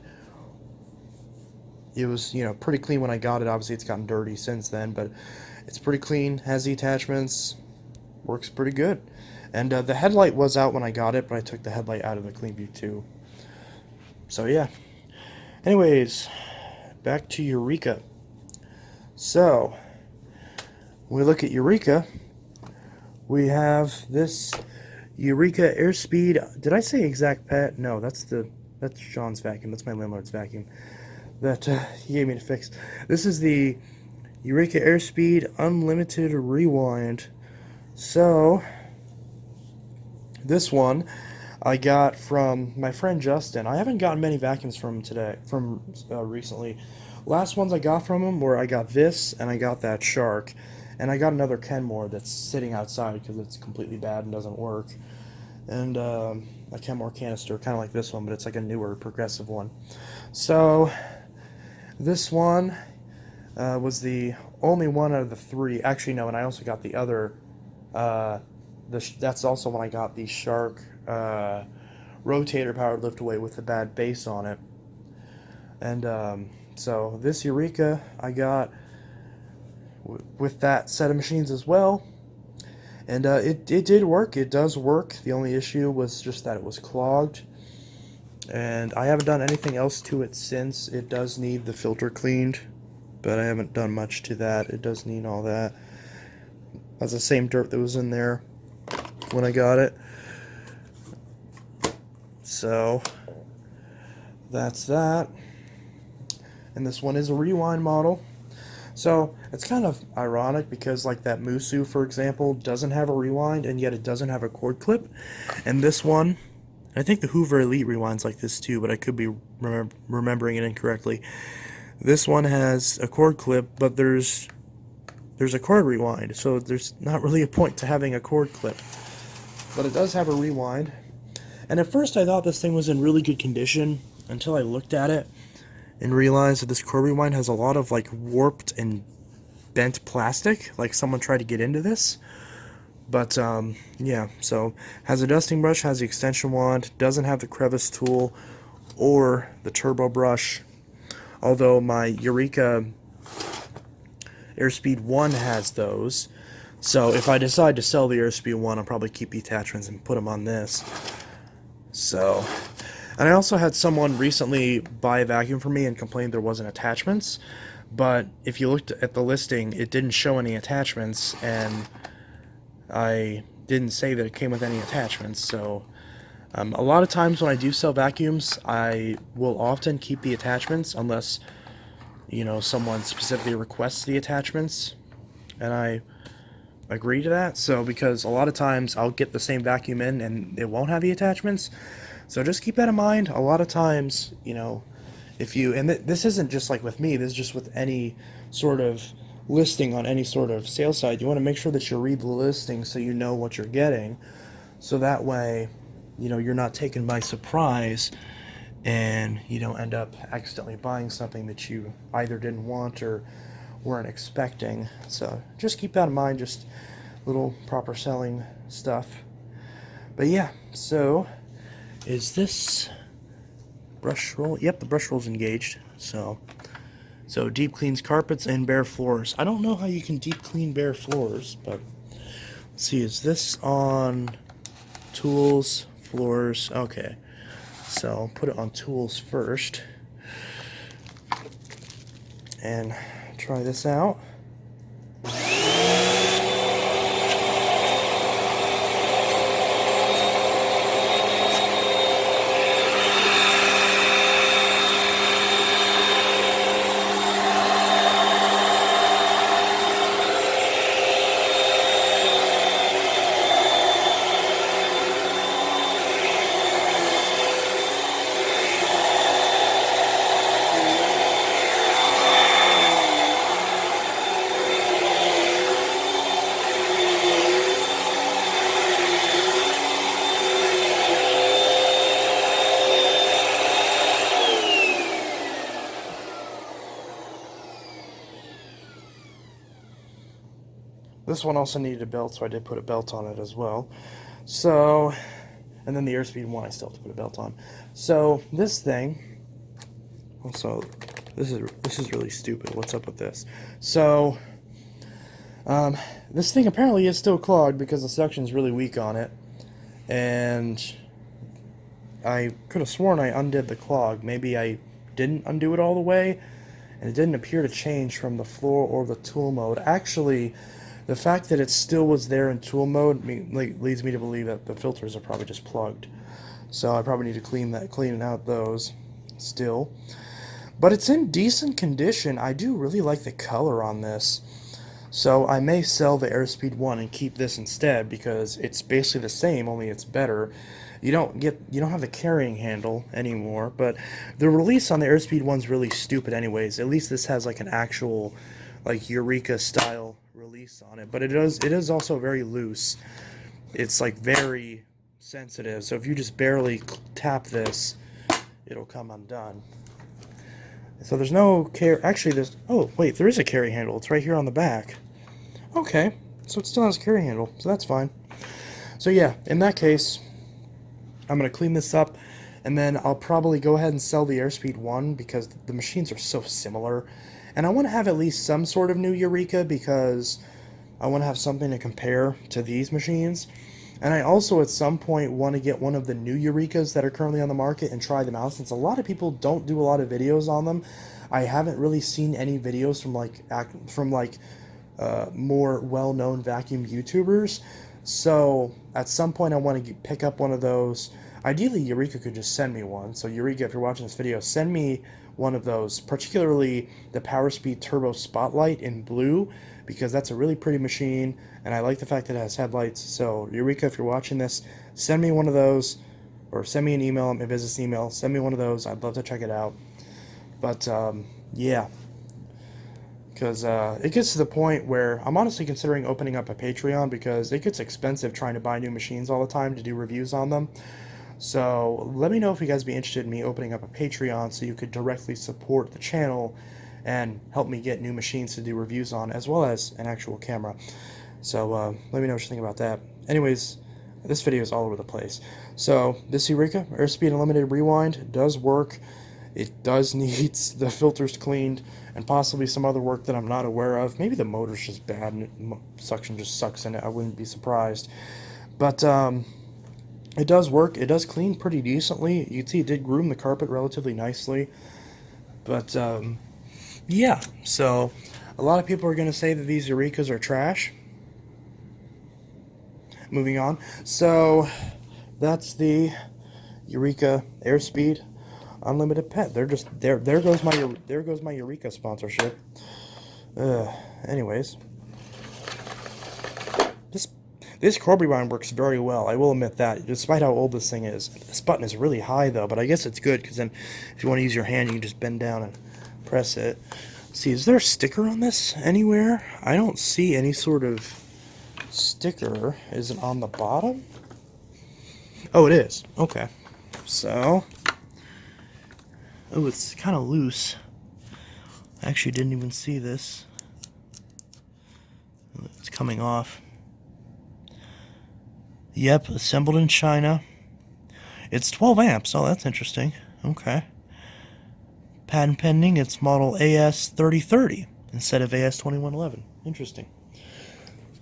It was, you know, pretty clean when I got it. Obviously, it's gotten dirty since then, but it's pretty clean. Has the attachments. Works pretty good. And the headlight was out when I got it, but I took the headlight out of the CleanView too. So yeah. Anyways, back to Eureka. So, when we look at Eureka, we have this Eureka AirSpeed. Did I say exact pet? No, that's Sean's vacuum. That's my landlord's vacuum that he gave me to fix. This is the Eureka AirSpeed Unlimited Rewind. So, this one I got from my friend Justin. I haven't gotten many vacuums from him recently. Last ones I got from him were I got this and I got that Shark. And I got another Kenmore that's sitting outside because it's completely bad and doesn't work. And a Kenmore Canister, kind of like this one, but it's like a newer, progressive one. So, this one was the only one out of the three. Actually, no, and I also got the other. That's also when I got the Shark rotator powered lift away with the bad base on it. And so this Eureka I got with that set of machines as well. And it did work. It does work. The only issue was just that it was clogged. And I haven't done anything else to it since. It does need the filter cleaned, but I haven't done much to that. It does need all that. That's the same dirt that was in there when I got it. So that's that. And this one is a rewind model. So it's kind of ironic because like that Musu, for example, doesn't have a rewind and yet it doesn't have a cord clip. And this one, I think the Hoover Elite rewinds like this too, but I could be remembering it incorrectly. This one has a cord clip, but there's a cord rewind, so there's not really a point to having a cord clip. But it does have a rewind. And at first I thought this thing was in really good condition until I looked at it and realized that this cord rewind has a lot of like warped and bent plastic, like someone tried to get into this. But yeah, so has a dusting brush, has the extension wand, doesn't have the crevice tool or the turbo brush, although my Eureka AirSpeed 1 has those. So if I decide to sell the AirSpeed 1, I'll probably keep the attachments and put them on this. So, and I also had someone recently buy a vacuum for me and complain there wasn't attachments, but if you looked at the listing, it didn't show any attachments, and I didn't say that it came with any attachments. So a lot of times when I do sell vacuums, I will often keep the attachments unless, you know, someone specifically requests the attachments and I agree to that. So because a lot of times I'll get the same vacuum in and it won't have the attachments, so just keep that in mind. A lot of times, you know, if you, and this isn't just like with me, this is just with any sort of listing on any sort of sales site, you want to make sure that you read the listing so you know what you're getting, so that way, you know, you're not taken by surprise and you don't end up accidentally buying something that you either didn't want or weren't expecting. So just keep that in mind, just little proper selling stuff. But yeah, so is this brush roll? Yep, the brush roll's engaged. So deep cleans carpets and bare floors. I don't know how you can deep clean bare floors, but let's see, is this on tools, floors? Okay, so I'll put it on tools first and try this out. This one also needed a belt, so I did put a belt on it as well. So, and then the AirSpeed 1 I still have to put a belt on. So this thing, also, this is really stupid. What's up with this? So, this thing apparently is still clogged because the suction is really weak on it, and I could have sworn I undid the clog. Maybe I didn't undo it all the way, and it didn't appear to change from the floor or the tool mode. Actually, the fact that it still was there in tool mode leads me to believe that the filters are probably just plugged. So I probably need to clean out those still. but it's in decent condition. I do really like the color on this. So I may sell the AirSpeed 1 and keep this instead because it's basically the same, only it's better. You don't have the carrying handle anymore, but the release on the AirSpeed 1's really stupid anyways. At least this has like an actual like Eureka style release on it, but it is also very loose. It's like very sensitive, so if you just barely tap this, it'll come undone. So there's no actually there's, oh wait, there is a carry handle. It's right here on the back. Okay, so it still has a carry handle, so that's fine. So yeah, in that case, I'm going to clean this up, and then I'll probably go ahead and sell the AirSpeed 1 because the machines are so similar. And I want to have at least some sort of new Eureka because I want to have something to compare to these machines. And I also at some point want to get one of the new Eurekas that are currently on the market and try them out, since a lot of people don't do a lot of videos on them. I haven't really seen any videos from more well-known vacuum YouTubers. So at some point I want to pick up one of those. Ideally, Eureka could just send me one. So Eureka, if you're watching this video, send me one of those, particularly the PowerSpeed Turbo Spotlight in blue, because that's a really pretty machine, and I like the fact that it has headlights. So Eureka, if you're watching this, send me one of those, or send me an email, my business email, send me one of those. I'd love to check it out. But yeah, because it gets to the point where I'm honestly considering opening up a Patreon because it gets expensive trying to buy new machines all the time to do reviews on them. So let me know if you guys be interested in me opening up a Patreon so you could directly support the channel and help me get new machines to do reviews on, as well as an actual camera. So let me know what you think about that. Anyways, this video is all over the place. So this Eureka AirSpeed Unlimited Rewind does work. It does need the filters cleaned and possibly some other work that I'm not aware of. Maybe the motor's just bad and suction just sucks in it. I wouldn't be surprised. But it does work. It does clean pretty decently. You can see it did groom the carpet relatively nicely. But yeah, so a lot of people are going to say that these Eurekas are trash. Moving on. So that's the Eureka AirSpeed Unlimited Pet. They're just there goes my Eureka sponsorship. Anyways, this cord rewind works very well. I will admit that, despite how old this thing is. This button is really high though, but I guess it's good because then if you want to use your hand, you can just bend down and press it. See, is there a sticker on this anywhere? I don't see any sort of sticker. Is it on the bottom? Oh, it is. Okay. So, oh, it's kind of loose. I actually didn't even see this. It's coming off. Yep, assembled in China. It's 12 amps. Oh, that's interesting. Okay. Patent pending. It's model AS3030 instead of AS2111. Interesting.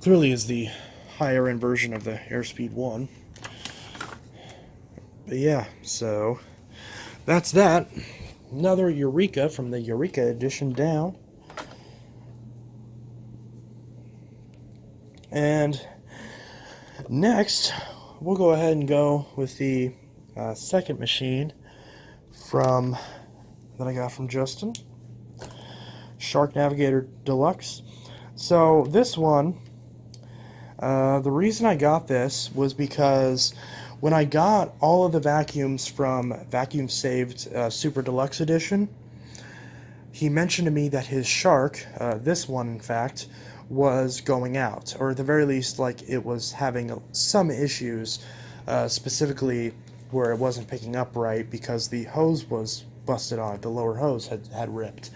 Clearly is the higher end version of the AirSpeed 1. But yeah, so that's that. Another Eureka from the Eureka edition down. And next, we'll go ahead and go with the second machine that I got from Justin. Shark Navigator Deluxe. So this one, the reason I got this was because when I got all of the vacuums from Vacuum Saved Super Deluxe Edition, he mentioned to me that his Shark, this one in fact, was going out, or at the very least, like, it was having some issues, specifically where it wasn't picking up right because the hose was busted on it. The lower hose had ripped.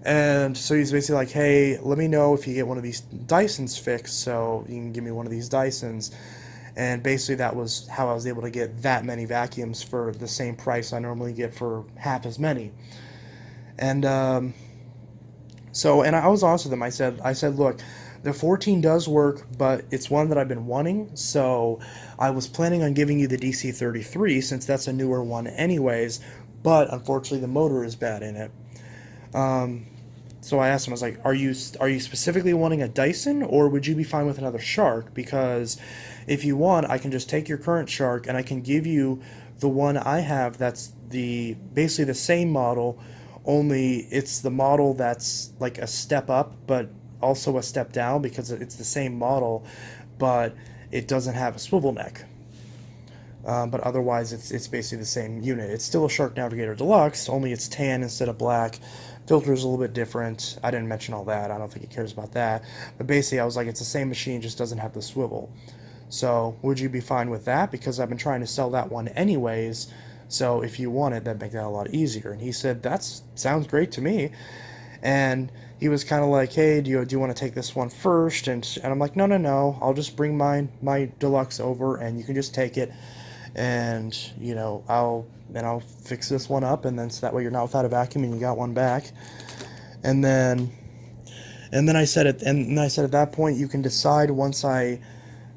And so he's basically like, hey, let me know if you get one of these Dysons fixed so you can give me one of these Dysons. And basically that was how I was able to get that many vacuums for the same price I normally get for half as many. And and I was honest with him. I said, look, the 14 does work, but it's one that I've been wanting, so I was planning on giving you the DC33 since that's a newer one anyways, but unfortunately the motor is bad in it. So I asked him, I was like, are you specifically wanting a Dyson, or would you be fine with another Shark? Because if you want, I can just take your current Shark and I can give you the one I have that's basically the same model, only it's the model that's like a step up, but also a step down because it's the same model, but it doesn't have a swivel neck. But otherwise, it's basically the same unit. It's still a Shark Navigator Deluxe, only it's tan instead of black. Filter's a little bit different. I didn't mention all that. I don't think he cares about that. But basically, I was like, it's the same machine, just doesn't have the swivel. So, would you be fine with that? Because I've been trying to sell that one anyways. So, if you want it, that'd make that a lot easier. And he said, that sounds great to me. And he was kind of like, hey, do you want to take this one first? And I'm like, no. I'll just bring my Deluxe over, and you can just take it. And I'll fix this one up, and then so that way you're not without a vacuum and you got one back. And then I said at that point you can decide once I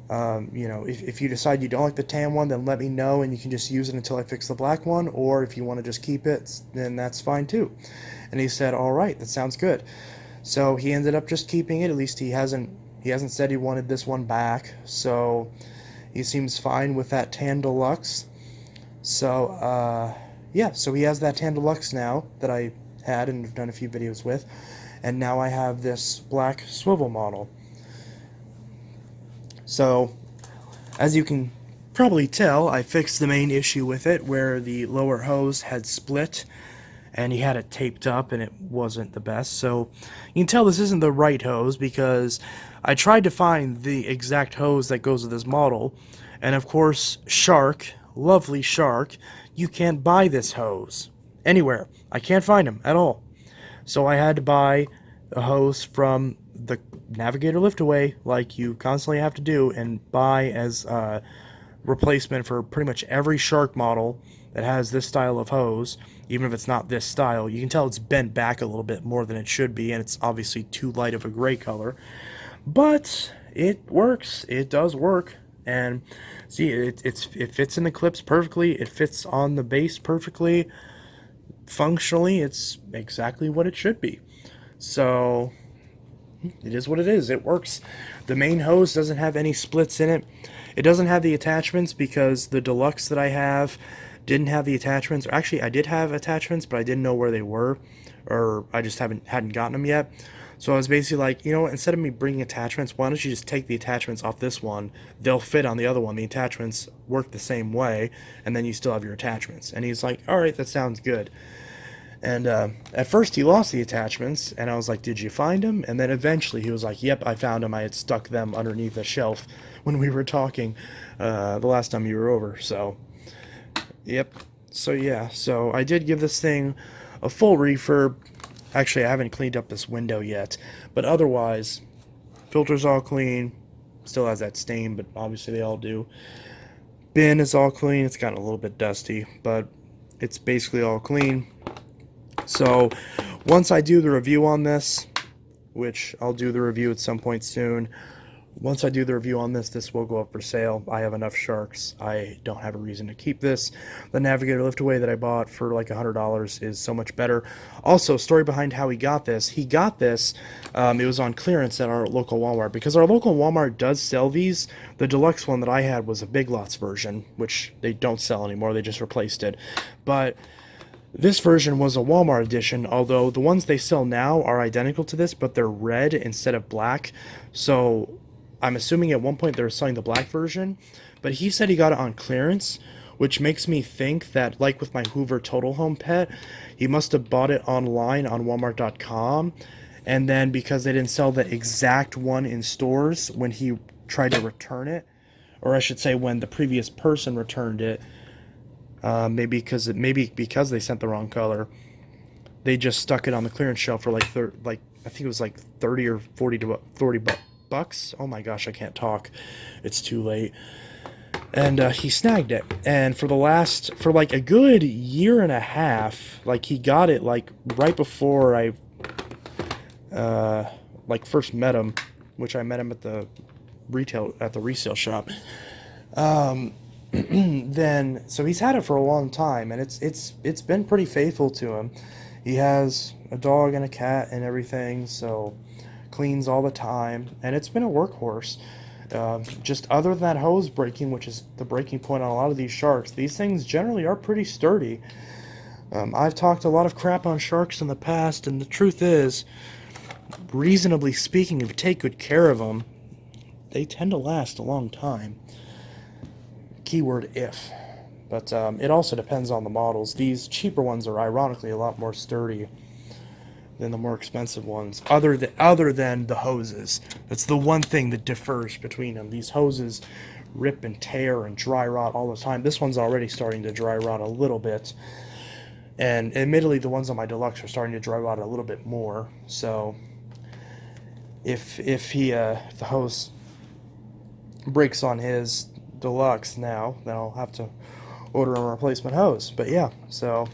if you decide you don't like the tan one, then let me know and you can just use it until I fix the black one, or if you want to just keep it, then that's fine too. And he said, all right, that sounds good. So he ended up just keeping it. At least he hasn't said he wanted this one back, so he seems fine with that tan Deluxe. So, yeah, so he has that tan Deluxe now that I had and have done a few videos with. And now I have this black swivel model. So, as you can probably tell, I fixed the main issue with it, where the lower hose had split, and he had it taped up, and it wasn't the best. So, you can tell this isn't the right hose, because I tried to find the exact hose that goes with this model, and of course, Shark, lovely Shark, you can't buy this hose anywhere. I can't find them at all. So I had to buy a hose from the Navigator liftaway, like you constantly have to do, and buy as a replacement for pretty much every Shark model that has this style of hose, even if it's not this style. You can tell it's bent back a little bit more than it should be, and it's obviously too light of a gray color. But it works. It does work. And see, it fits in the clips perfectly. It fits on the base perfectly. Functionally, it's exactly what it should be. So it is what it is. It works. The main hose doesn't have any splits in it. It doesn't have the attachments because the Deluxe that I have didn't have the attachments. Or actually, I did have attachments, but I didn't know where they were, or I just hadn't gotten them yet. So I was basically like, instead of me bringing attachments, why don't you just take the attachments off this one? They'll fit on the other one. The attachments work the same way, and then you still have your attachments. And he's like, all right, that sounds good. And at first he lost the attachments, and I was like, did you find them? And then eventually he was like, yep, I found them. I had stuck them underneath a shelf when we were talking the last time you were over. So, yep. So, yeah. So I did give this thing a full refurb. Actually, I haven't cleaned up this window yet, but otherwise, filter's all clean. Still has that stain, but obviously they all do. Bin is all clean. It's gotten a little bit dusty, but it's basically all clean. So, once I do the review on this, which I'll do the review at some point soon, once I do the review on this, this will go up for sale. I have enough Sharks. I don't have a reason to keep this. The Navigator liftaway that I bought for like $100 is so much better. Also, story behind how he got this. He got this, it was on clearance at our local Walmart. Because our local Walmart does sell these. The Deluxe one that I had was a Big Lots version, which they don't sell anymore. They just replaced it. But this version was a Walmart edition, although the ones they sell now are identical to this, but they're red instead of black. So I'm assuming at one point they were selling the black version, but he said he got it on clearance, which makes me think that, like with my Hoover Total Home Pet, he must have bought it online on Walmart.com, and then because they didn't sell the exact one in stores when he tried to return it, or I should say when the previous person returned it, maybe because they sent the wrong color, they just stuck it on the clearance shelf for like I think it was like 30 or 40 bucks. Oh my gosh, I can't talk. It's too late. And he snagged it. And for like a good year and a half, like he got it like right before I first met him, which I met him at the resale shop. Then so he's had it for a long time, and it's been pretty faithful to him. He has a dog and a cat and everything, so cleans all the time, and it's been a workhorse. Just other than that hose breaking, which is the breaking point on a lot of these Sharks, these things generally are pretty sturdy. I've talked a lot of crap on sharks in the past, and the truth is, reasonably speaking, if you take good care of them, they tend to last a long time. Keyword if. But it also depends on the models. These cheaper ones are ironically a lot more sturdy than the more expensive ones, other than the hoses. That's the one thing that differs between them. These hoses rip and tear and dry rot all the time. This one's already starting to dry rot a little bit. And admittedly, the ones on my Deluxe are starting to dry rot a little bit more. So if the hose breaks on his Deluxe now, then I'll have to order a replacement hose. But yeah, so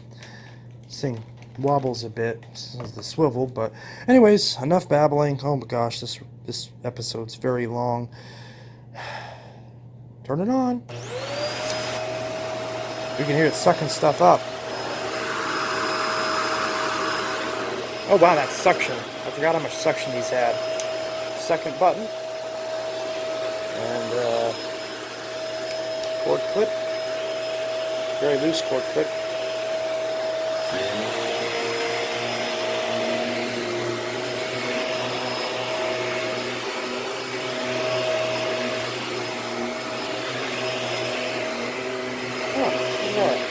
this thing wobbles a bit, this is the swivel. But anyways, enough babbling. Oh my gosh, this episode's very long. Turn it on. You can hear it sucking stuff up. Oh wow, that suction. I forgot how much suction these had. Second button. And cord clip. Very loose cord clip. Oh, yeah.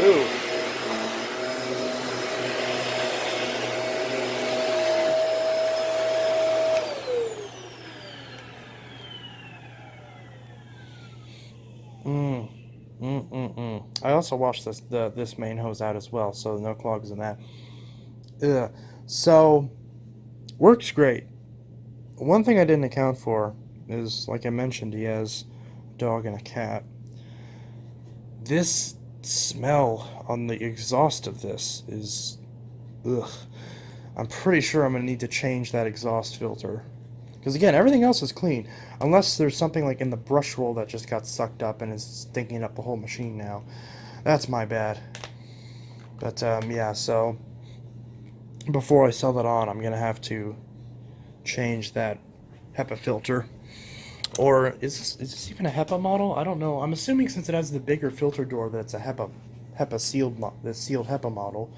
Ooh. I also washed this main hose out as well, so no clogs in that. So, works great. One thing I didn't account for is, like I mentioned, he has a dog and a cat. This smell on the exhaust of this is, ugh. I'm pretty sure I'm going to need to change that exhaust filter. Because again, everything else is clean. Unless there's something like in the brush roll that just got sucked up and is stinking up the whole machine now. That's my bad. But yeah, so before I sell that on, I'm going to have to change that HEPA filter. Or is this even a HEPA model? I don't know. I'm assuming since it has the bigger filter door that it's a HEPA sealed HEPA model.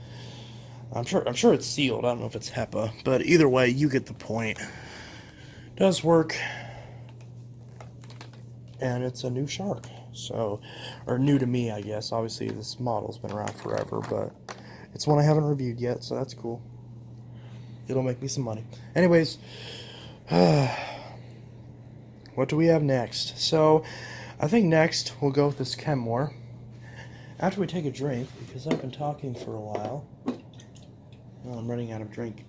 I'm sure it's sealed. I don't know if it's HEPA, but either way, you get the point. Does work, and it's a new shark. So, or new to me, I guess. Obviously, this model's been around forever, but it's one I haven't reviewed yet, so that's cool. It'll make me some money. Anyways, what do we have next? So, I think next we'll go with this Kenmore. After we take a drink, because I've been talking for a while. Oh, I'm running out of drink.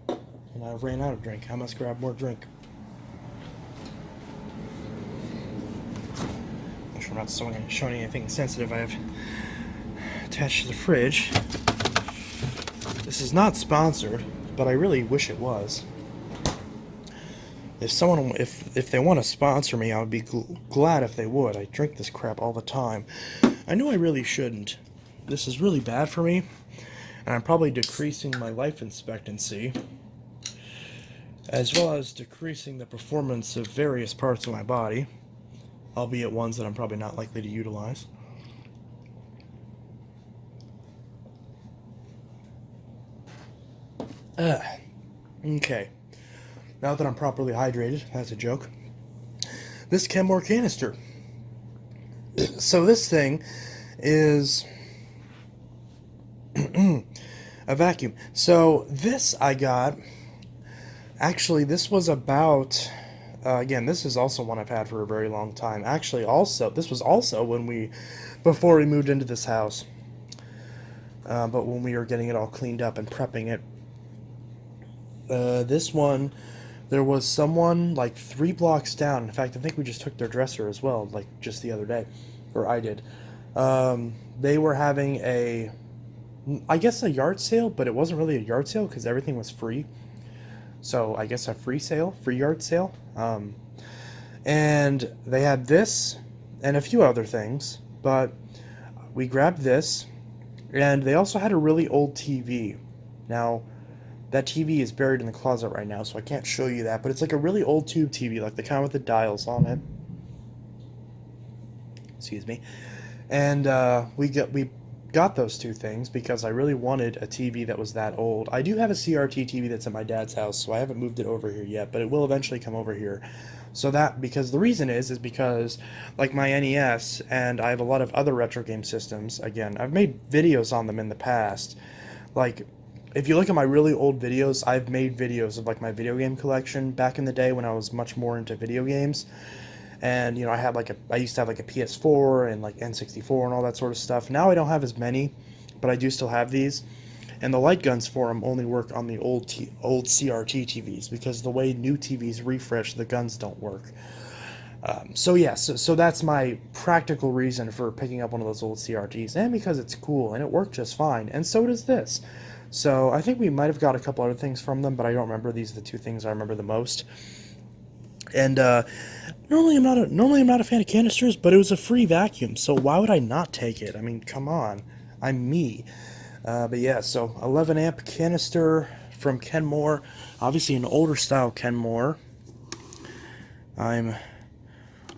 And I ran out of drink. I must grab more drink. Make sure I'm not showing anything sensitive I have attached to the fridge. This is not sponsored, but I really wish it was. If they want to sponsor me, I would be glad if they would. I drink this crap all the time. I know I really shouldn't. This is really bad for me, and I'm probably decreasing my life expectancy, as well as decreasing the performance of various parts of my body, albeit ones that I'm probably not likely to utilize. Okay. Now that I'm properly hydrated, that's a joke. This Kenmore Canister. So this thing is a vacuum. So this I got. Actually, this was about. Again, this is also one I've had for a very long time. Actually, this was also before we moved into this house. But when we were getting it all cleaned up and prepping it. This one, there was someone like 3 blocks down. In fact, I think we just took their dresser as well, like just the other day, or I did. They were having I guess a yard sale, but it wasn't really a yard sale because everything was free. So I guess a free yard sale. And they had this and a few other things, but we grabbed this And they also had a really old TV. Now, that TV is buried in the closet right now, so I can't show you that, but it's like a really old tube TV, like the kind with the dials on it. Excuse me. And we got those two things because I really wanted a TV that was that old. I do have a CRT TV that's at my dad's house, so I haven't moved it over here yet, but it will eventually come over here. So that, because the reason is because like my NES, and I have a lot of other retro game systems. Again, I've made videos on them in the past. Like, if you look at my really old videos, I've made videos of like my video game collection back in the day when I was much more into video games. And I used to have like a PS4 and like N64 and all that sort of stuff. Now I don't have as many, but I do still have these. And the light guns for them only work on the old CRT TVs, because the way new TVs refresh, the guns don't work. So that's my practical reason for picking up one of those old CRTs, and because it's cool and it worked just fine, and so does this. So I think we might have got a couple other things from them, but I don't remember. These are the two things I remember the most. And normally I'm not a fan of canisters, but it was a free vacuum, so why would I not take it? I mean, come on, I'm me. But yeah, so 11 amp canister from Kenmore, obviously an older style Kenmore. I'm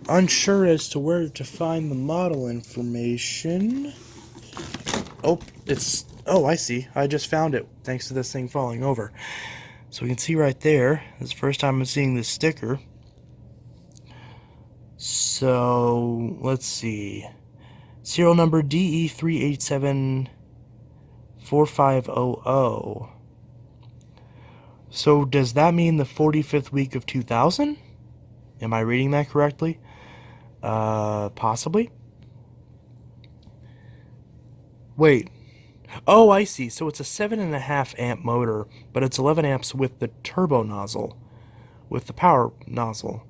unsure as to where to find the model information. Oh, I see. I just found it thanks to this thing falling over. So we can see right there. This is the first time I'm seeing this sticker. So let's see. Serial number DE3874500. So does that mean the 45th week of 2000? Am I reading that correctly? Possibly. Wait. Oh, I see. So it's a 7.5 amp motor, but it's 11 amps with the turbo nozzle, with the power nozzle.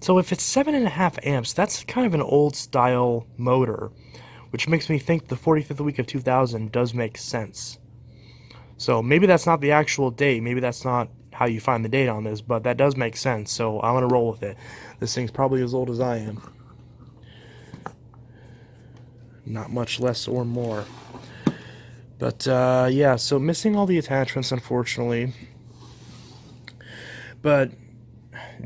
So if it's 7.5 amps, that's kind of an old style motor, which makes me think the 45th week of 2000 does make sense. So maybe that's not the actual date, maybe that's not how you find the date on this, but that does make sense, so I'm going to roll with it. This thing's probably as old as I am. Not much less or more. But yeah, so missing all the attachments, unfortunately. But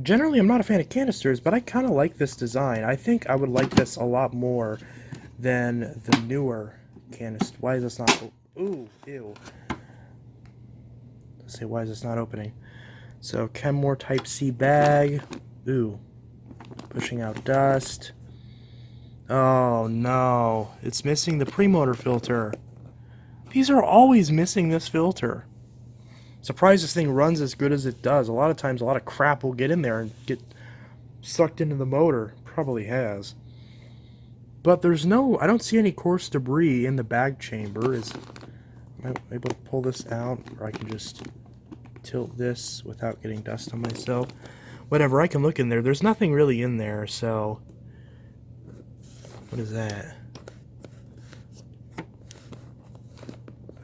generally, I'm not a fan of canisters, but I kind of like this design. I think I would like this a lot more than the newer canister. Why is this not... Ooh, ew. Let's see, why is this not opening? So, Kenmore Type-C bag. Ooh. Pushing out dust. Oh, no. It's missing the premotor filter. These are always missing this filter. Surprised this thing runs as good as it does. A lot of times, a lot of crap will get in there and get sucked into the motor. Probably has. But there's no... I don't see any coarse debris in the bag chamber. Am I able to pull this out? Or I can just tilt this without getting dust on myself. Whatever, I can look in there. There's nothing really in there, so... What is that?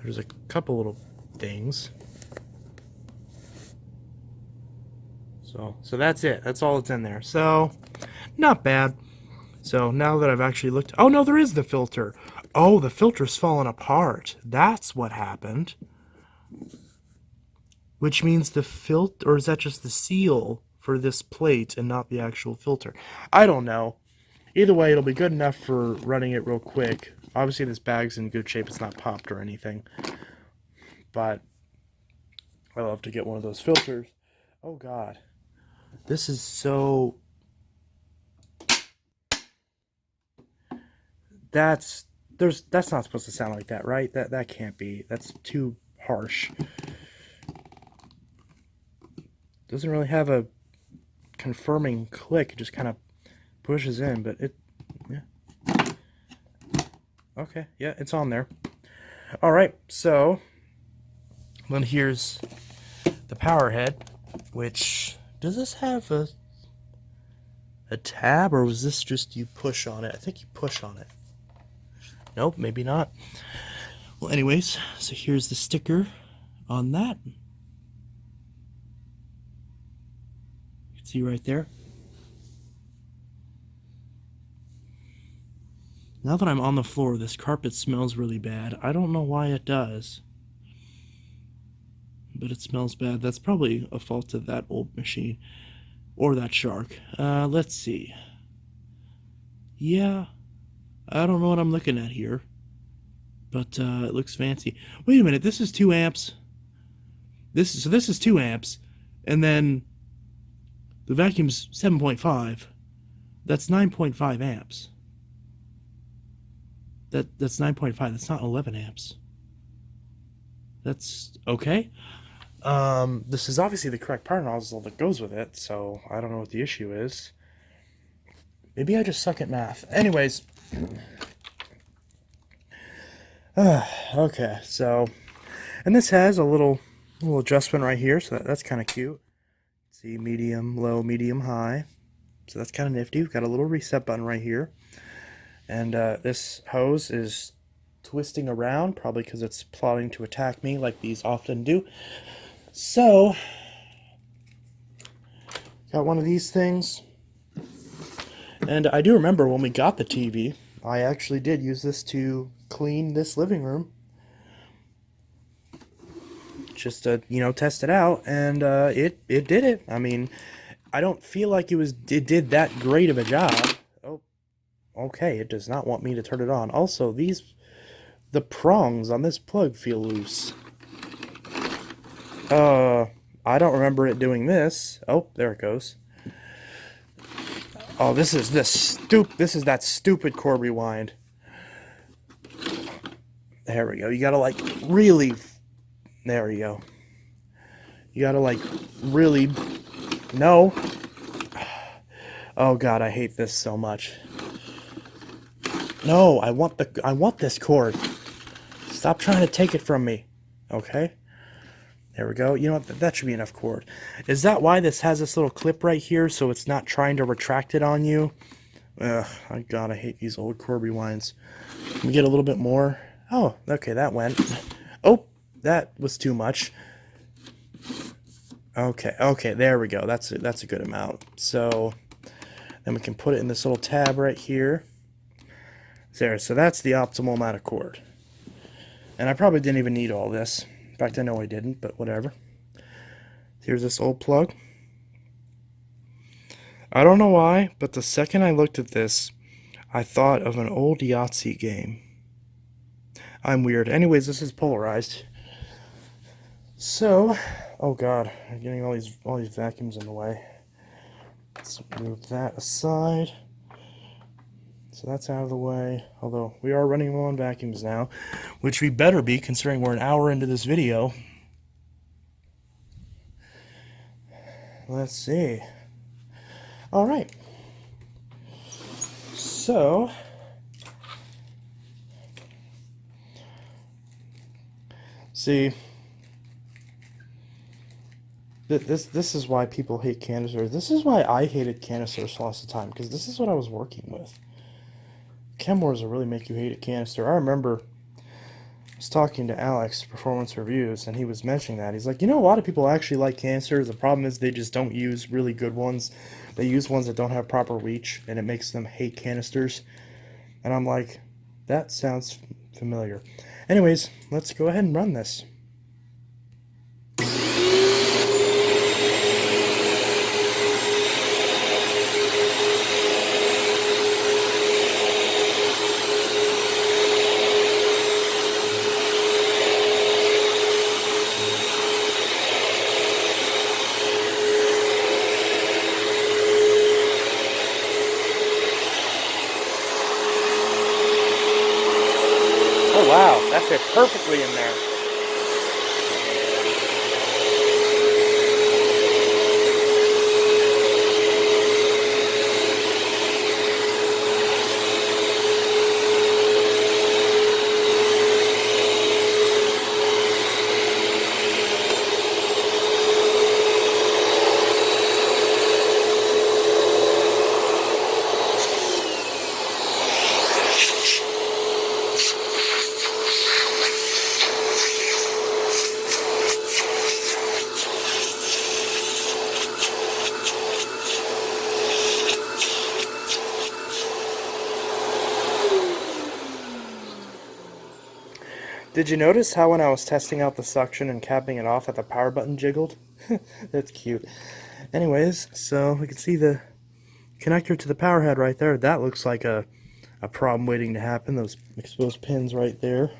There's a couple little things. So that's it. That's all that's in there. So, not bad. So now that I've actually looked... Oh, no, there is the filter. Oh, the filter's fallen apart. That's what happened. Which means the filter... Or is that just the seal for this plate and not the actual filter? I don't know. Either way, it'll be good enough for running it real quick. Obviously, this bag's in good shape. It's not popped or anything. But I love to get one of those filters. Oh, God. This is so... That's not supposed to sound like that, right? That can't be. That's too harsh. Doesn't really have a confirming click. It just kind of pushes in, but it... Yeah. Okay, yeah, it's on there. Alright, so... Then here's the power head, which... Does this have a tab, or was this just you push on it? I think you push on it. Nope, maybe not. Well, anyways, so here's the sticker on that. You can see right there. Now that I'm on the floor, this carpet smells really bad. I don't know why it does, but it smells bad. That's probably a fault of that old machine or that shark. Let's see. Yeah, I don't know what I'm looking at here, but it looks fancy. Wait a minute, this is 2 amps. This is 2 amps, and then the vacuum's 7.5. That's 9.5 amps. That's 9.5. That's not 11 amps. That's okay. This is obviously the correct power nozzle that goes with it, so I don't know what the issue is. Maybe I just suck at math. Anyways. Okay, so, and this has a little adjustment right here, so that's kind of cute. See, medium, low, medium, high. So that's kind of nifty. We've got a little reset button right here. And this hose is twisting around, probably because it's plotting to attack me like these often do. So, got one of these things. And I do remember when we got the TV, I actually did use this to clean this living room. Just to, test it out, and it did it. I mean, I don't feel like it did that great of a job. Oh, okay, it does not want me to turn it on. Also, the prongs on this plug feel loose. I don't remember it doing this. Oh, there it goes. Oh, this is that stupid cord rewind. There we go. You gotta like really. There we go. You gotta like really. No. Oh God, I hate this so much. No, I want this cord. Stop trying to take it from me. Okay. There we go. You know what? That should be enough cord. Is that why this has this little clip right here, so it's not trying to retract it on you? Ugh, God, I hate these old cord rewinds. Can we get a little bit more? Oh, okay, that went. Oh, that was too much. Okay, there we go. That's a good amount. So then we can put it in this little tab right here. There, so that's the optimal amount of cord. And I probably didn't even need all this. In fact, I know I didn't, but whatever. Here's this old plug. I don't know why, but the second I looked at this, I thought of an old Yahtzee game. I'm weird. Anyways, this is polarized. So, oh God, I'm getting all these vacuums in the way. Let's move that aside. So that's out of the way, although we are running low on vacuums now, which we better be considering we're an hour into this video. Let's see. All right. So, see, this is why people hate canisters. This is why I hated canisters lots of time, because this is what I was working with. Kenmore's will really make you hate a canister. I remember I was talking to Alex, Performance Reviews, and he was mentioning that. He's like, a lot of people actually like canisters. The problem is they just don't use really good ones. They use ones that don't have proper reach, and it makes them hate canisters. And I'm like, that sounds familiar. Anyways, let's go ahead and run this. Oh wow, that fit perfectly in there. Did you notice how when I was testing out the suction and capping it off that the power button jiggled? That's cute. Anyways, so we can see the connector to the power head right there. That looks like a problem waiting to happen. Those exposed pins right there.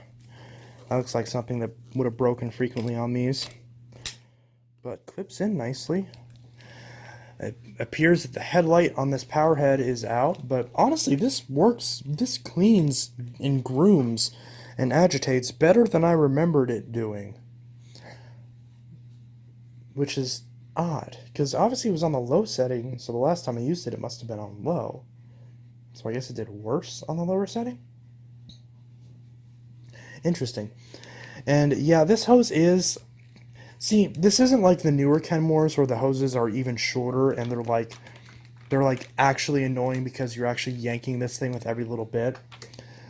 That looks like something that would have broken frequently on these. But clips in nicely. It appears that the headlight on this power head is out, but honestly, this works, this cleans and grooms and agitates better than I remembered it doing. Which is odd, because obviously it was on the low setting, so the last time I used it, it must have been on low. So I guess it did worse on the lower setting? Interesting. And yeah, this hose is... See, this isn't like the newer Kenmores where the hoses are even shorter and they're like actually annoying because you're actually yanking this thing with every little bit.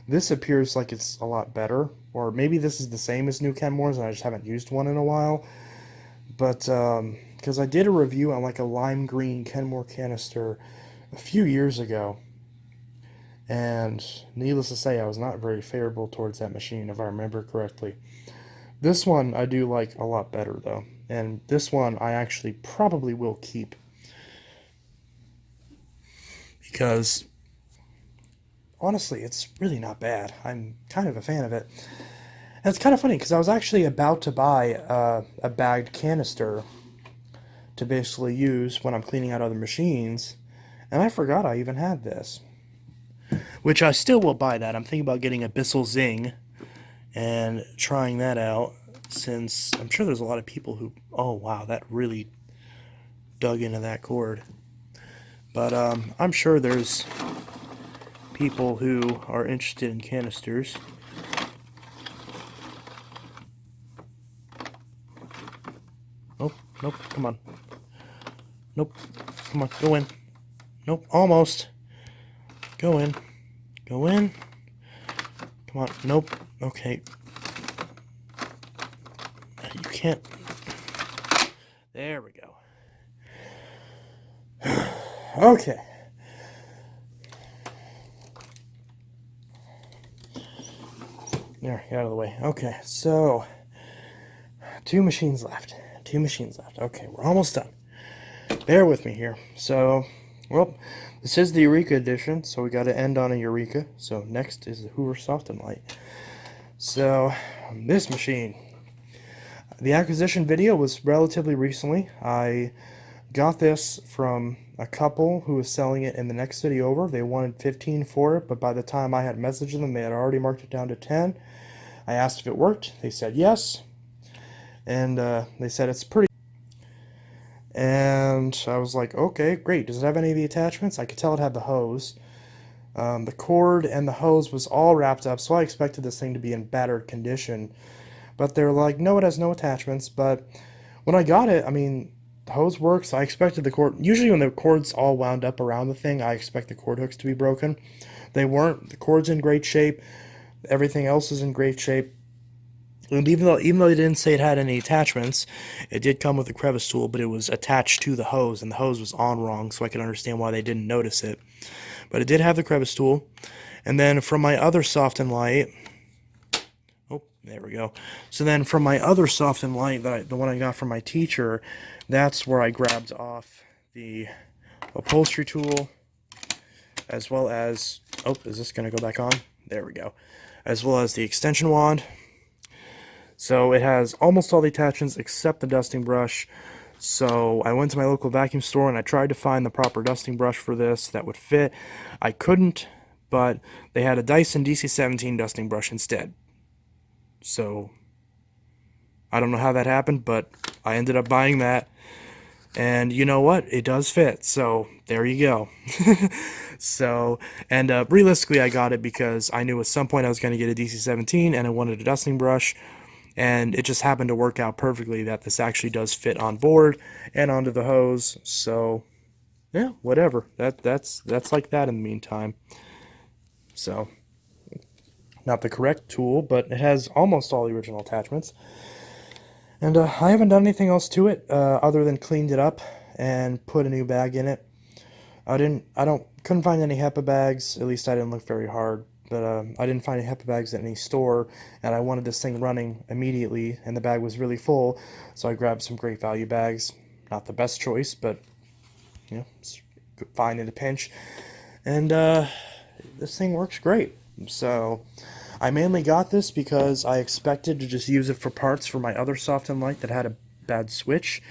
This appears like it's a lot better, or maybe this is the same as new Kenmores and I just haven't used one in a while. But because I did a review on like a lime green Kenmore canister a few years ago, and needless to say, I was not very favorable towards that machine if I remember correctly. This one I do like a lot better though, and this one I actually probably will keep because honestly it's really not bad. I'm kind of a fan of it. And it's kind of funny because I was actually about to buy a bagged canister to basically use when I'm cleaning out other machines, and I forgot I even had this. Which I still will buy that. I'm thinking about getting a Bissell Zing and trying that out, since I'm sure there's a lot of people who... Oh, wow, that really dug into that cord. But I'm sure there's people who are interested in canisters. Nope, nope, come on. Nope, come on, go in. Nope, almost. Go in. Go in. Come on, nope. Okay. You can't. There we go. Okay. There, get out of the way. Okay, so 2 machines left. 2 machines left. Okay, we're almost done. Bear with me here. So, well, this is the Eureka edition, so we got to end on a Eureka. So next is the Hoover Soft and Light. So this machine, the acquisition video was relatively recently. I got this from a couple who was selling it in the next city over. They wanted $15 for it, but by the time I had messaged them, they had already marked it down to $10. I asked if it worked. They said yes, and they said it's pretty. And I was like, okay, great. Does it have any of the attachments? I could tell it had the hose. The cord and the hose was all wrapped up, so I expected this thing to be in battered condition. But they're like, no, it has no attachments. But when I got it, I mean, the hose works. I expected the cord... Usually when the cord's all wound up around the thing, I expect the cord hooks to be broken. They weren't. The cord's in great shape. Everything else is in great shape. And even though they didn't say it had any attachments, it did come with a crevice tool, but it was attached to the hose, and the hose was on wrong, so I could understand why they didn't notice it. But it did have the crevice tool. And then from my other soft and light... Oh, there we go. So then from my other soft and light, the one I got from my teacher, that's where I grabbed off the upholstery tool, as well as... Oh, is this going to go back on? There we go. As well as the extension wand. So it has almost all the attachments except the dusting brush. So I went to my local vacuum store and I tried to find the proper dusting brush for this that would fit. I couldn't, but they had a Dyson DC-17 dusting brush instead. So I don't know how that happened, but I ended up buying that. And you know what? It does fit. So there you go. So, and realistically I got it because I knew at some point I was going to get a DC-17 and I wanted a dusting brush. And it just happened to work out perfectly that this actually does fit on board and onto the hose. So, yeah, whatever. That's like that in the meantime. So, not the correct tool, but it has almost all the original attachments. And I haven't done anything else to it other than cleaned it up and put a new bag in it. Couldn't find any HEPA bags. At least I didn't look very hard. but I didn't find any HEPA bags at any store, and I wanted this thing running immediately, and the bag was really full, so I grabbed some Great Value bags. Not the best choice, but you know, it's fine in a pinch. And this thing works great. So I mainly got this because I expected to just use it for parts for my other soft and light that had a bad switch,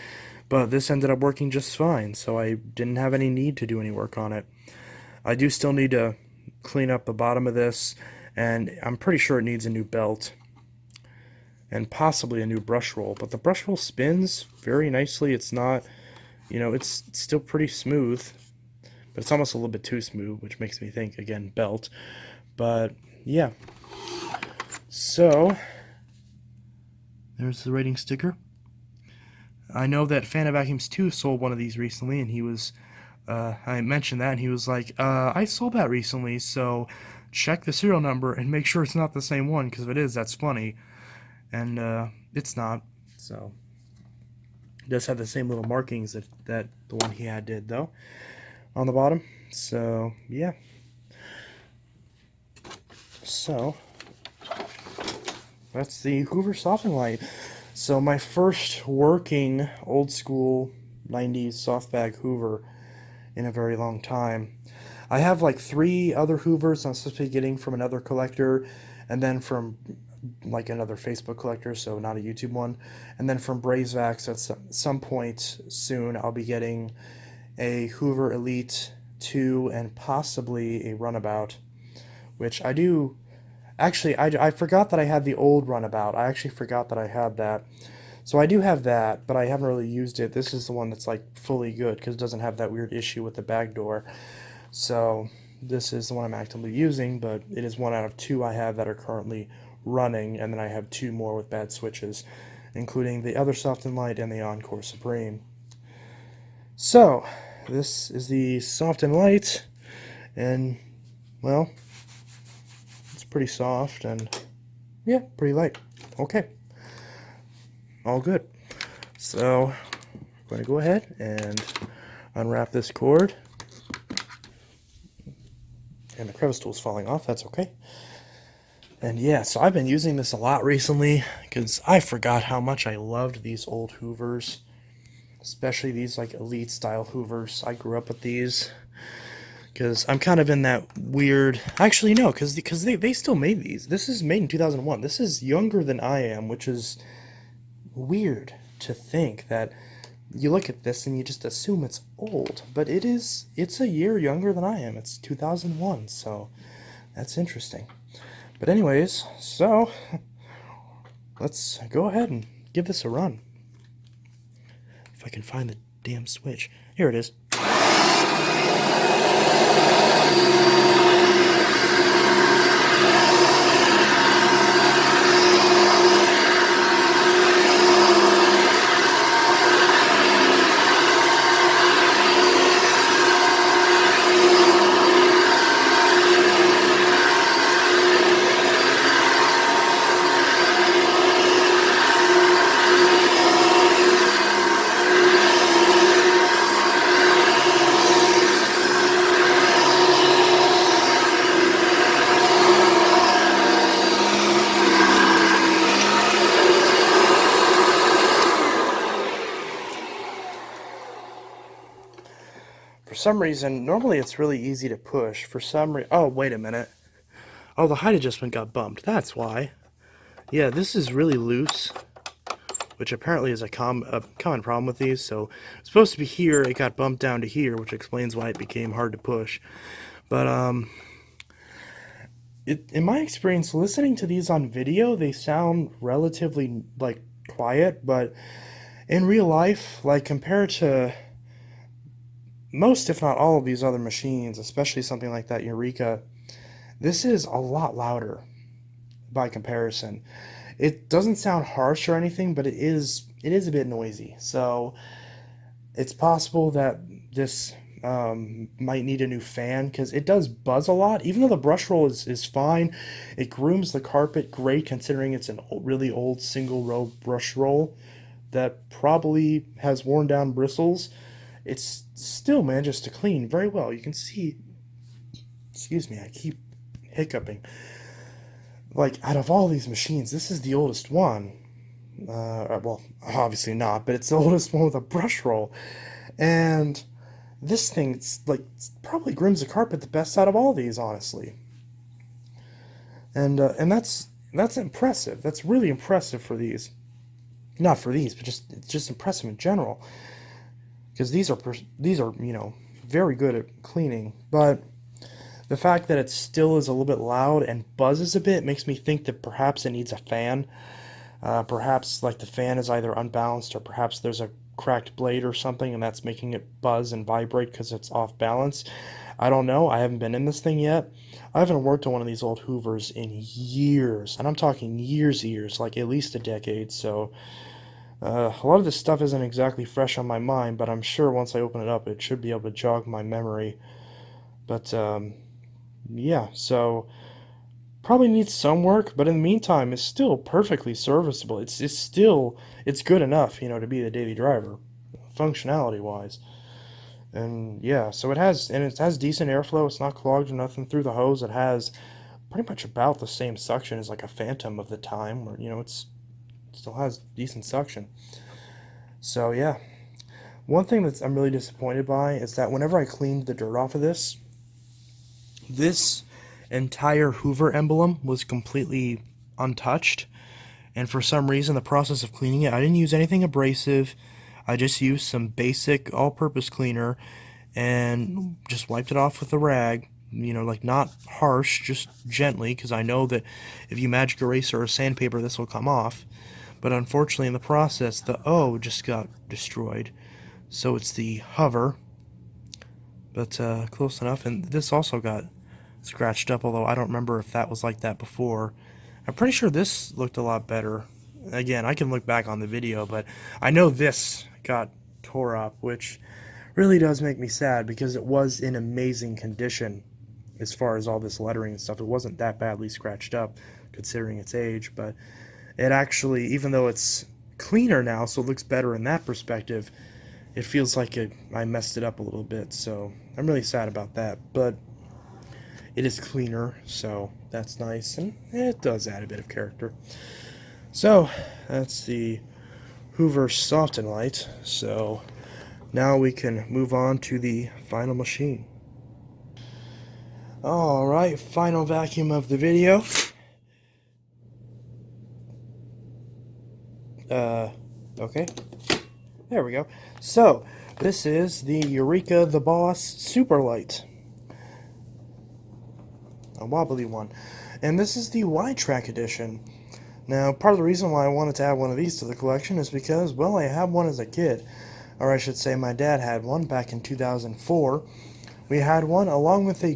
but this ended up working just fine, so I didn't have any need to do any work on it. I do still need to clean up the bottom of this, and I'm pretty sure it needs a new belt and possibly a new brush roll, but the brush roll spins very nicely. It's not, you know, it's still pretty smooth, but it's almost a little bit too smooth, which makes me think, again, belt. But yeah, so there's the rating sticker. I know that Fan of Vacuums 2 sold one of these recently, and he was, I mentioned that, and he was like, I sold that recently, so check the serial number and make sure it's not the same one, because if it is, that's funny. And it's not, so it does have the same little markings that the one he had did, though, on the bottom. So, yeah. So, that's the Hoover Softening Light. So my first working old school 90s soft bag Hoover in a very long time. I have like 3 other Hoovers I'm supposed to be getting from another collector, and then from like another Facebook collector, so not a YouTube one, and then from BrazeVax at some point soon I'll be getting a Hoover Elite 2 and possibly a Runabout, which I do. Actually, I forgot that I had the old Runabout. I actually forgot that I had that. So I do have that, but I haven't really used it. This is the one that's like fully good because it doesn't have that weird issue with the bag door. So this is the one I'm actively using, but it is 1 out of 2 I have that are currently running, and then I have 2 more with bad switches, including the other Soft and Light and the Encore Supreme. So this is the Soft and Light, and well, pretty soft and yeah, pretty light. Okay, all good. So I'm going to go ahead and unwrap this cord, and the crevice tool's falling off. That's okay. And yeah, so I've been using this a lot recently because I forgot how much I loved these old Hoovers, especially these like Elite style Hoovers. I grew up with these. Because I'm kind of in that weird... Actually, no, because they still made these. This is made in 2001. This is younger than I am, which is weird to think that you look at this and you just assume it's old. But it's a year younger than I am. It's 2001, so that's interesting. But anyways, so let's go ahead and give this a run. If I can find the damn switch. Here it is. For some reason, normally it's really easy to push. For some reason... Oh, wait a minute. Oh, the height adjustment got bumped. That's why. Yeah, this is really loose, which apparently is a common problem with these. So it's supposed to be here. It got bumped down to here, which explains why it became hard to push. But, in my experience, listening to these on video, they sound relatively, like, quiet. But in real life, like, compared to most, if not all, of these other machines, especially something like that Eureka, this is a lot louder by comparison. It doesn't sound harsh or anything, but it is a bit noisy. So it's possible that this might need a new fan, because it does buzz a lot. Even though the brush roll is fine, it grooms the carpet great considering it's a really old single row brush roll that probably has worn down bristles. It's still manages to clean very well. You can see, excuse me, I keep hiccuping. Like, out of all these machines, this is the oldest one. Well, obviously not, but it's the oldest one with a brush roll. And this thing, it's like, it's probably grims the carpet the best out of all these, honestly. And that's impressive. That's really impressive for these. Not for these, but just impressive in general. Because these are very good at cleaning. But the fact that it still is a little bit loud and buzzes a bit makes me think that perhaps it needs a fan. Perhaps like the fan is either unbalanced, or perhaps there's a cracked blade or something, and that's making it buzz and vibrate because it's off balance. I don't know. I haven't been in this thing yet. I haven't worked on one of these old Hoovers in years, and I'm talking years, like at least a decade. So a lot of this stuff isn't exactly fresh on my mind, but I'm sure once I open it up, it should be able to jog my memory. But yeah, so probably needs some work, but in the meantime, it's still perfectly serviceable. It's good enough, to be the daily driver, functionality wise. And yeah, so it has decent airflow. It's not clogged or nothing through the hose. It has pretty much about the same suction as like a Phantom of the time, where it still has decent suction. So yeah, one thing that I'm really disappointed by is that whenever I cleaned the dirt off of this entire Hoover emblem was completely untouched, and for some reason the process of cleaning it, I didn't use anything abrasive. I just used some basic all-purpose cleaner and just wiped it off with a rag, like not harsh, just gently, because I know that if you magic eraser or sandpaper, this will come off. But unfortunately in the process, the O just got destroyed. So it's the hover, but close enough. And this also got scratched up, although I don't remember if that was like that before. I'm pretty sure this looked a lot better. Again, I can look back on the video, but I know this got tore up, which really does make me sad because it was in amazing condition as far as all this lettering and stuff. It wasn't that badly scratched up considering its age, but it actually, even though it's cleaner now, so it looks better in that perspective, it feels like I messed it up a little bit, so I'm really sad about that. But it is cleaner, so that's nice, and it does add a bit of character. So that's the Hoover Soft and Light. So now we can move on to the final machine. Alright, final vacuum of the video. Okay. There we go. So, this is the Eureka the Boss Super Light. A wobbly one. And this is the wide track edition. Now, part of the reason why I wanted to add one of these to the collection is because, well, I had one as a kid. Or I should say my dad had one back in 2004. We had one along with a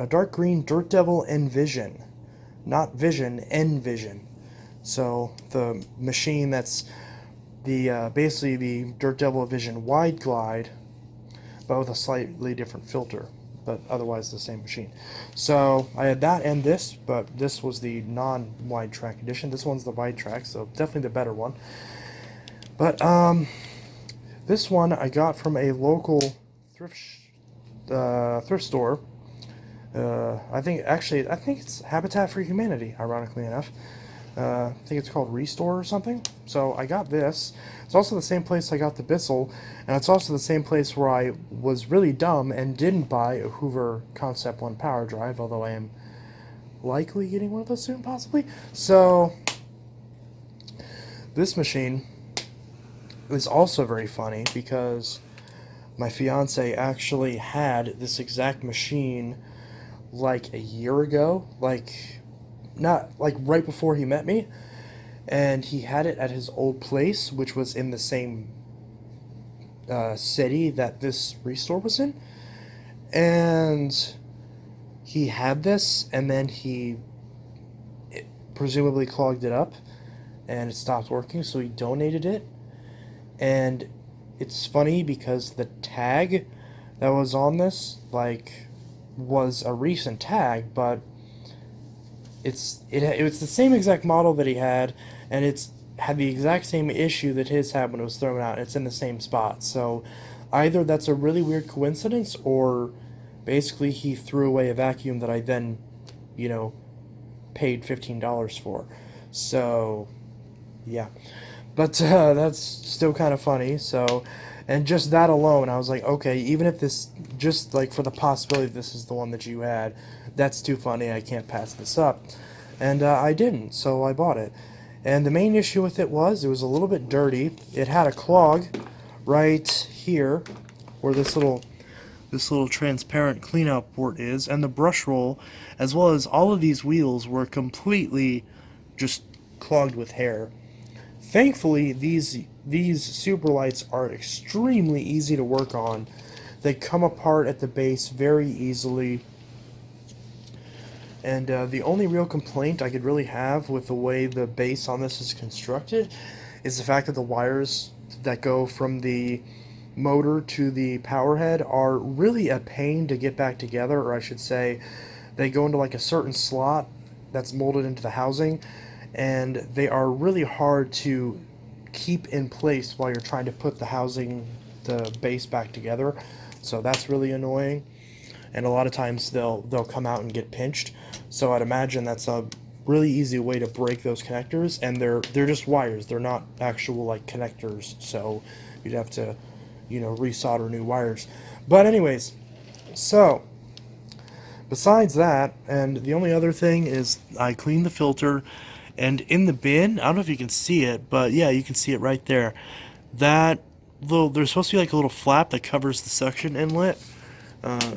dark green Dirt Devil Envision. Not Vision, Envision. So, the machine that's basically the Dirt Devil Vision Wide Glide, but with a slightly different filter, but otherwise the same machine. So I had that and this, but this was the non-wide track edition. This one's the wide track, so definitely the better one. But this one I got from a local thrift store. I think it's Habitat for Humanity, ironically enough. I think it's called Restore or something. So I got this. It's also the same place I got the Bissell, and it's also the same place where I was really dumb and didn't buy a Hoover Concept 1 power drive, although I am likely getting one of those soon, possibly. So this machine is also very funny because my fiance actually had this exact machine like a year ago, not like right before he met me, and he had it at his old place, which was in the same city that this Restore was in. And he had this, and then he presumably clogged it up, and it stopped working, so he donated it. And it's funny because the tag that was on this, was a recent tag, but it was the same exact model that he had, and it's had the exact same issue that his had when it was thrown out. It's in the same spot. So either that's a really weird coincidence, or basically he threw away a vacuum that I then you know, paid $15 for. So, yeah. But that's still kind of funny. So, and just that alone, I was like, okay, even if this, just like for the possibility this is the one that you had, that's too funny. I can't pass this up. And I didn't, so I bought it. And the main issue with it was a little bit dirty. It had a clog right here, where this little transparent cleanout port is, and the brush roll, as well as all of these wheels, were completely just clogged with hair. Thankfully, these super lights are extremely easy to work on. They come apart at the base very easily. And the only real complaint I could really have with the way the base on this is constructed is the fact that the wires that go from the motor to the power head are really a pain to get back together, or I should say they go into like a certain slot that's molded into the housing, and they are really hard to keep in place while you're trying to put the housing, the base back together. So that's really annoying, and a lot of times they'll come out and get pinched. So I'd imagine that's a really easy way to break those connectors, and they're just wires. They're not actual like connectors, so you'd have to, you know, resolder new wires. But anyways, so besides that, and the only other thing is I cleaned the filter, and in the bin, I don't know if you can see it, but yeah, you can see it right there. That little, there's supposed to be like a little flap that covers the suction inlet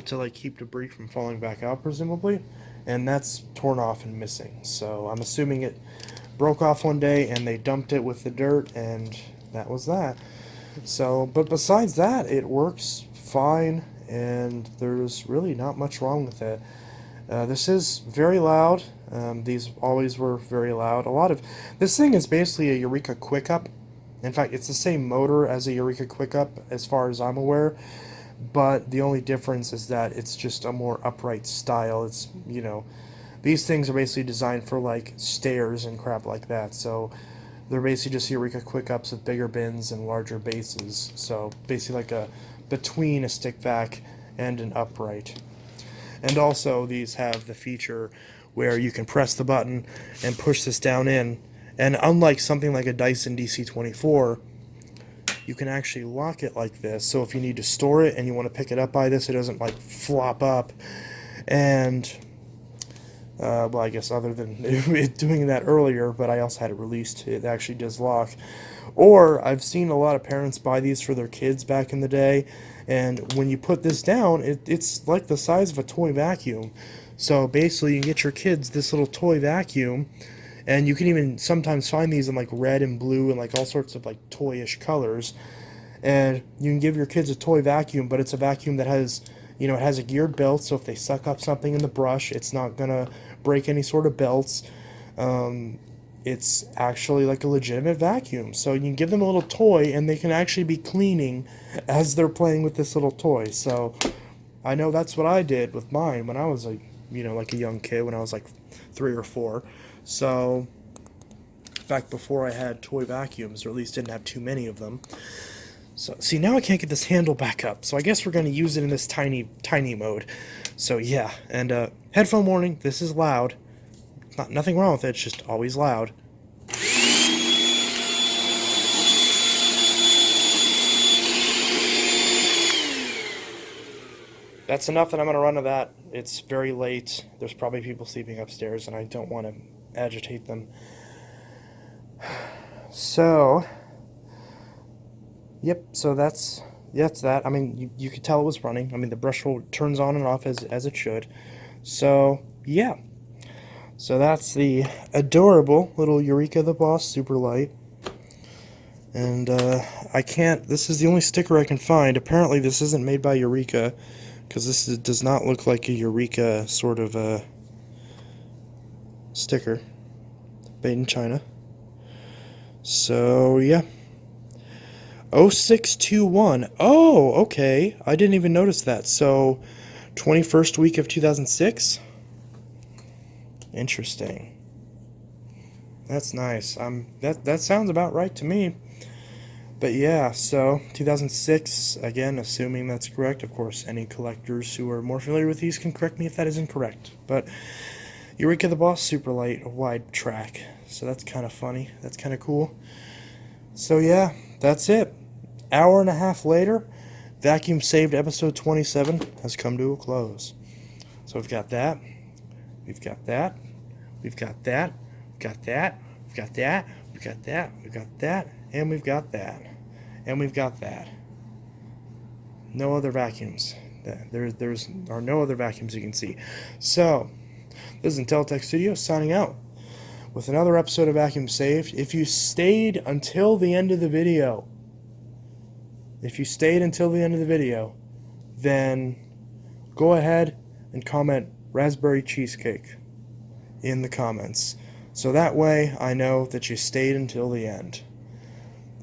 to like keep debris from falling back out, presumably, and that's torn off and missing. So I'm assuming it broke off one day and they dumped it with the dirt, and that was that. So, but besides that, it works fine, and there's really not much wrong with it. This is very loud. These always were very loud. This thing is basically a Eureka Quick-Up. In fact, it's the same motor as a Eureka Quick-Up as far as I'm aware, but the only difference is that it's just a more upright style. It's, you know, these things are basically designed for like stairs and crap like that, so they're basically just Eureka Quick-Ups with bigger bins and larger bases. So basically like a between a stick vac and an upright. And also these have the feature where you can press the button and push this down in, and unlike something like a Dyson DC-24, you can actually lock it like this, so if you need to store it and you want to pick it up by this, it doesn't like flop up. And well, I guess other than it doing that earlier, but I also had it released, it actually does lock. Or I've seen a lot of parents buy these for their kids back in the day, and when you put this down, it's like the size of a toy vacuum. So basically you can get your kids this little toy vacuum, and you can even sometimes find these in like red and blue and like all sorts of like toyish colors, and you can give your kids a toy vacuum, but it's a vacuum that has, you know, it has a geared belt, so if they suck up something in the brush, it's not gonna break any sort of belts. It's actually like a legitimate vacuum, so you can give them a little toy and they can actually be cleaning as they're playing with this little toy. So I know that's what I did with mine when I was a, you know, like a young kid, when I was like 3 or 4. So back before I had toy vacuums, or at least didn't have too many of them. So see, now I can't get this handle back up, so I guess we're going to use it in this tiny mode. So yeah, and headphone warning, this is loud. Nothing wrong with it, it's just always loud. That's enough that I'm going to run to that. It's very late. There's probably people sleeping upstairs, and I don't want to agitate them. So, yep, so that's that. I mean, you could tell it was running. I mean, the brush roll turns on and off as it should. So, yeah. So that's the adorable little Eureka the Boss Super Light. And I can't, this is the only sticker I can find. Apparently this isn't made by Eureka, because does not look like a Eureka sort of sticker. Made in China. So, yeah. 0621. Oh, okay. I didn't even notice that. So, 21st week of 2006? Interesting. That's nice. That sounds about right to me. But yeah, so 2006, again, assuming that's correct. Of course, any collectors who are more familiar with these can correct me if that is incorrect. But Eureka the Boss Super Light wide track. So that's kind of funny. That's kind of cool. So yeah, that's it. Hour and a half later, Vacuum Saved episode 27 has come to a close. So we've got that. We've got that. We've got that. We've got that. We've got that. We've got that. We've got that. And we've got that. And we've got that. No other vacuums. There are no other vacuums you can see. So, this is Intelitech Studios signing out with another episode of Vacuum Saved. If you stayed until the end of the video, then go ahead and comment raspberry cheesecake in the comments. So that way I know that you stayed until the end.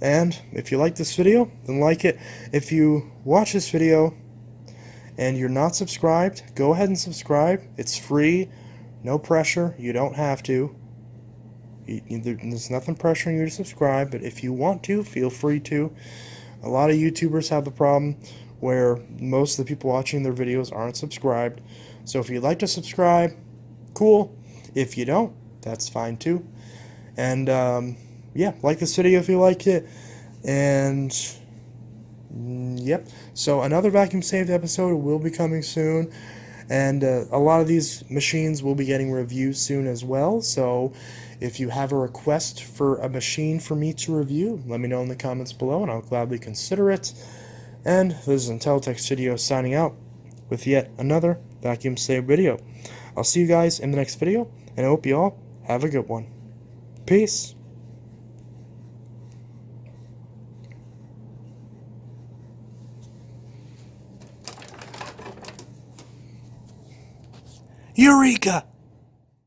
And if you like this video, then like it. If you watch this video and you're not subscribed, go ahead and subscribe. It's free, no pressure, you don't have to. There's nothing pressuring you to subscribe, but if you want to, feel free to. A lot of YouTubers have the problem where most of the people watching their videos aren't subscribed. So if you'd like to subscribe, cool. If you don't, that's fine too. And yeah, like this video if you liked it. And yep, so another Vacuum Saved episode will be coming soon. And a lot of these machines will be getting reviews soon as well. So if you have a request for a machine for me to review, let me know in the comments below and I'll gladly consider it. And this is Intelitech Studios signing out with yet another Vacuum Saved video. I'll see you guys in the next video, and I hope you all have a good one. Peace. Eureka!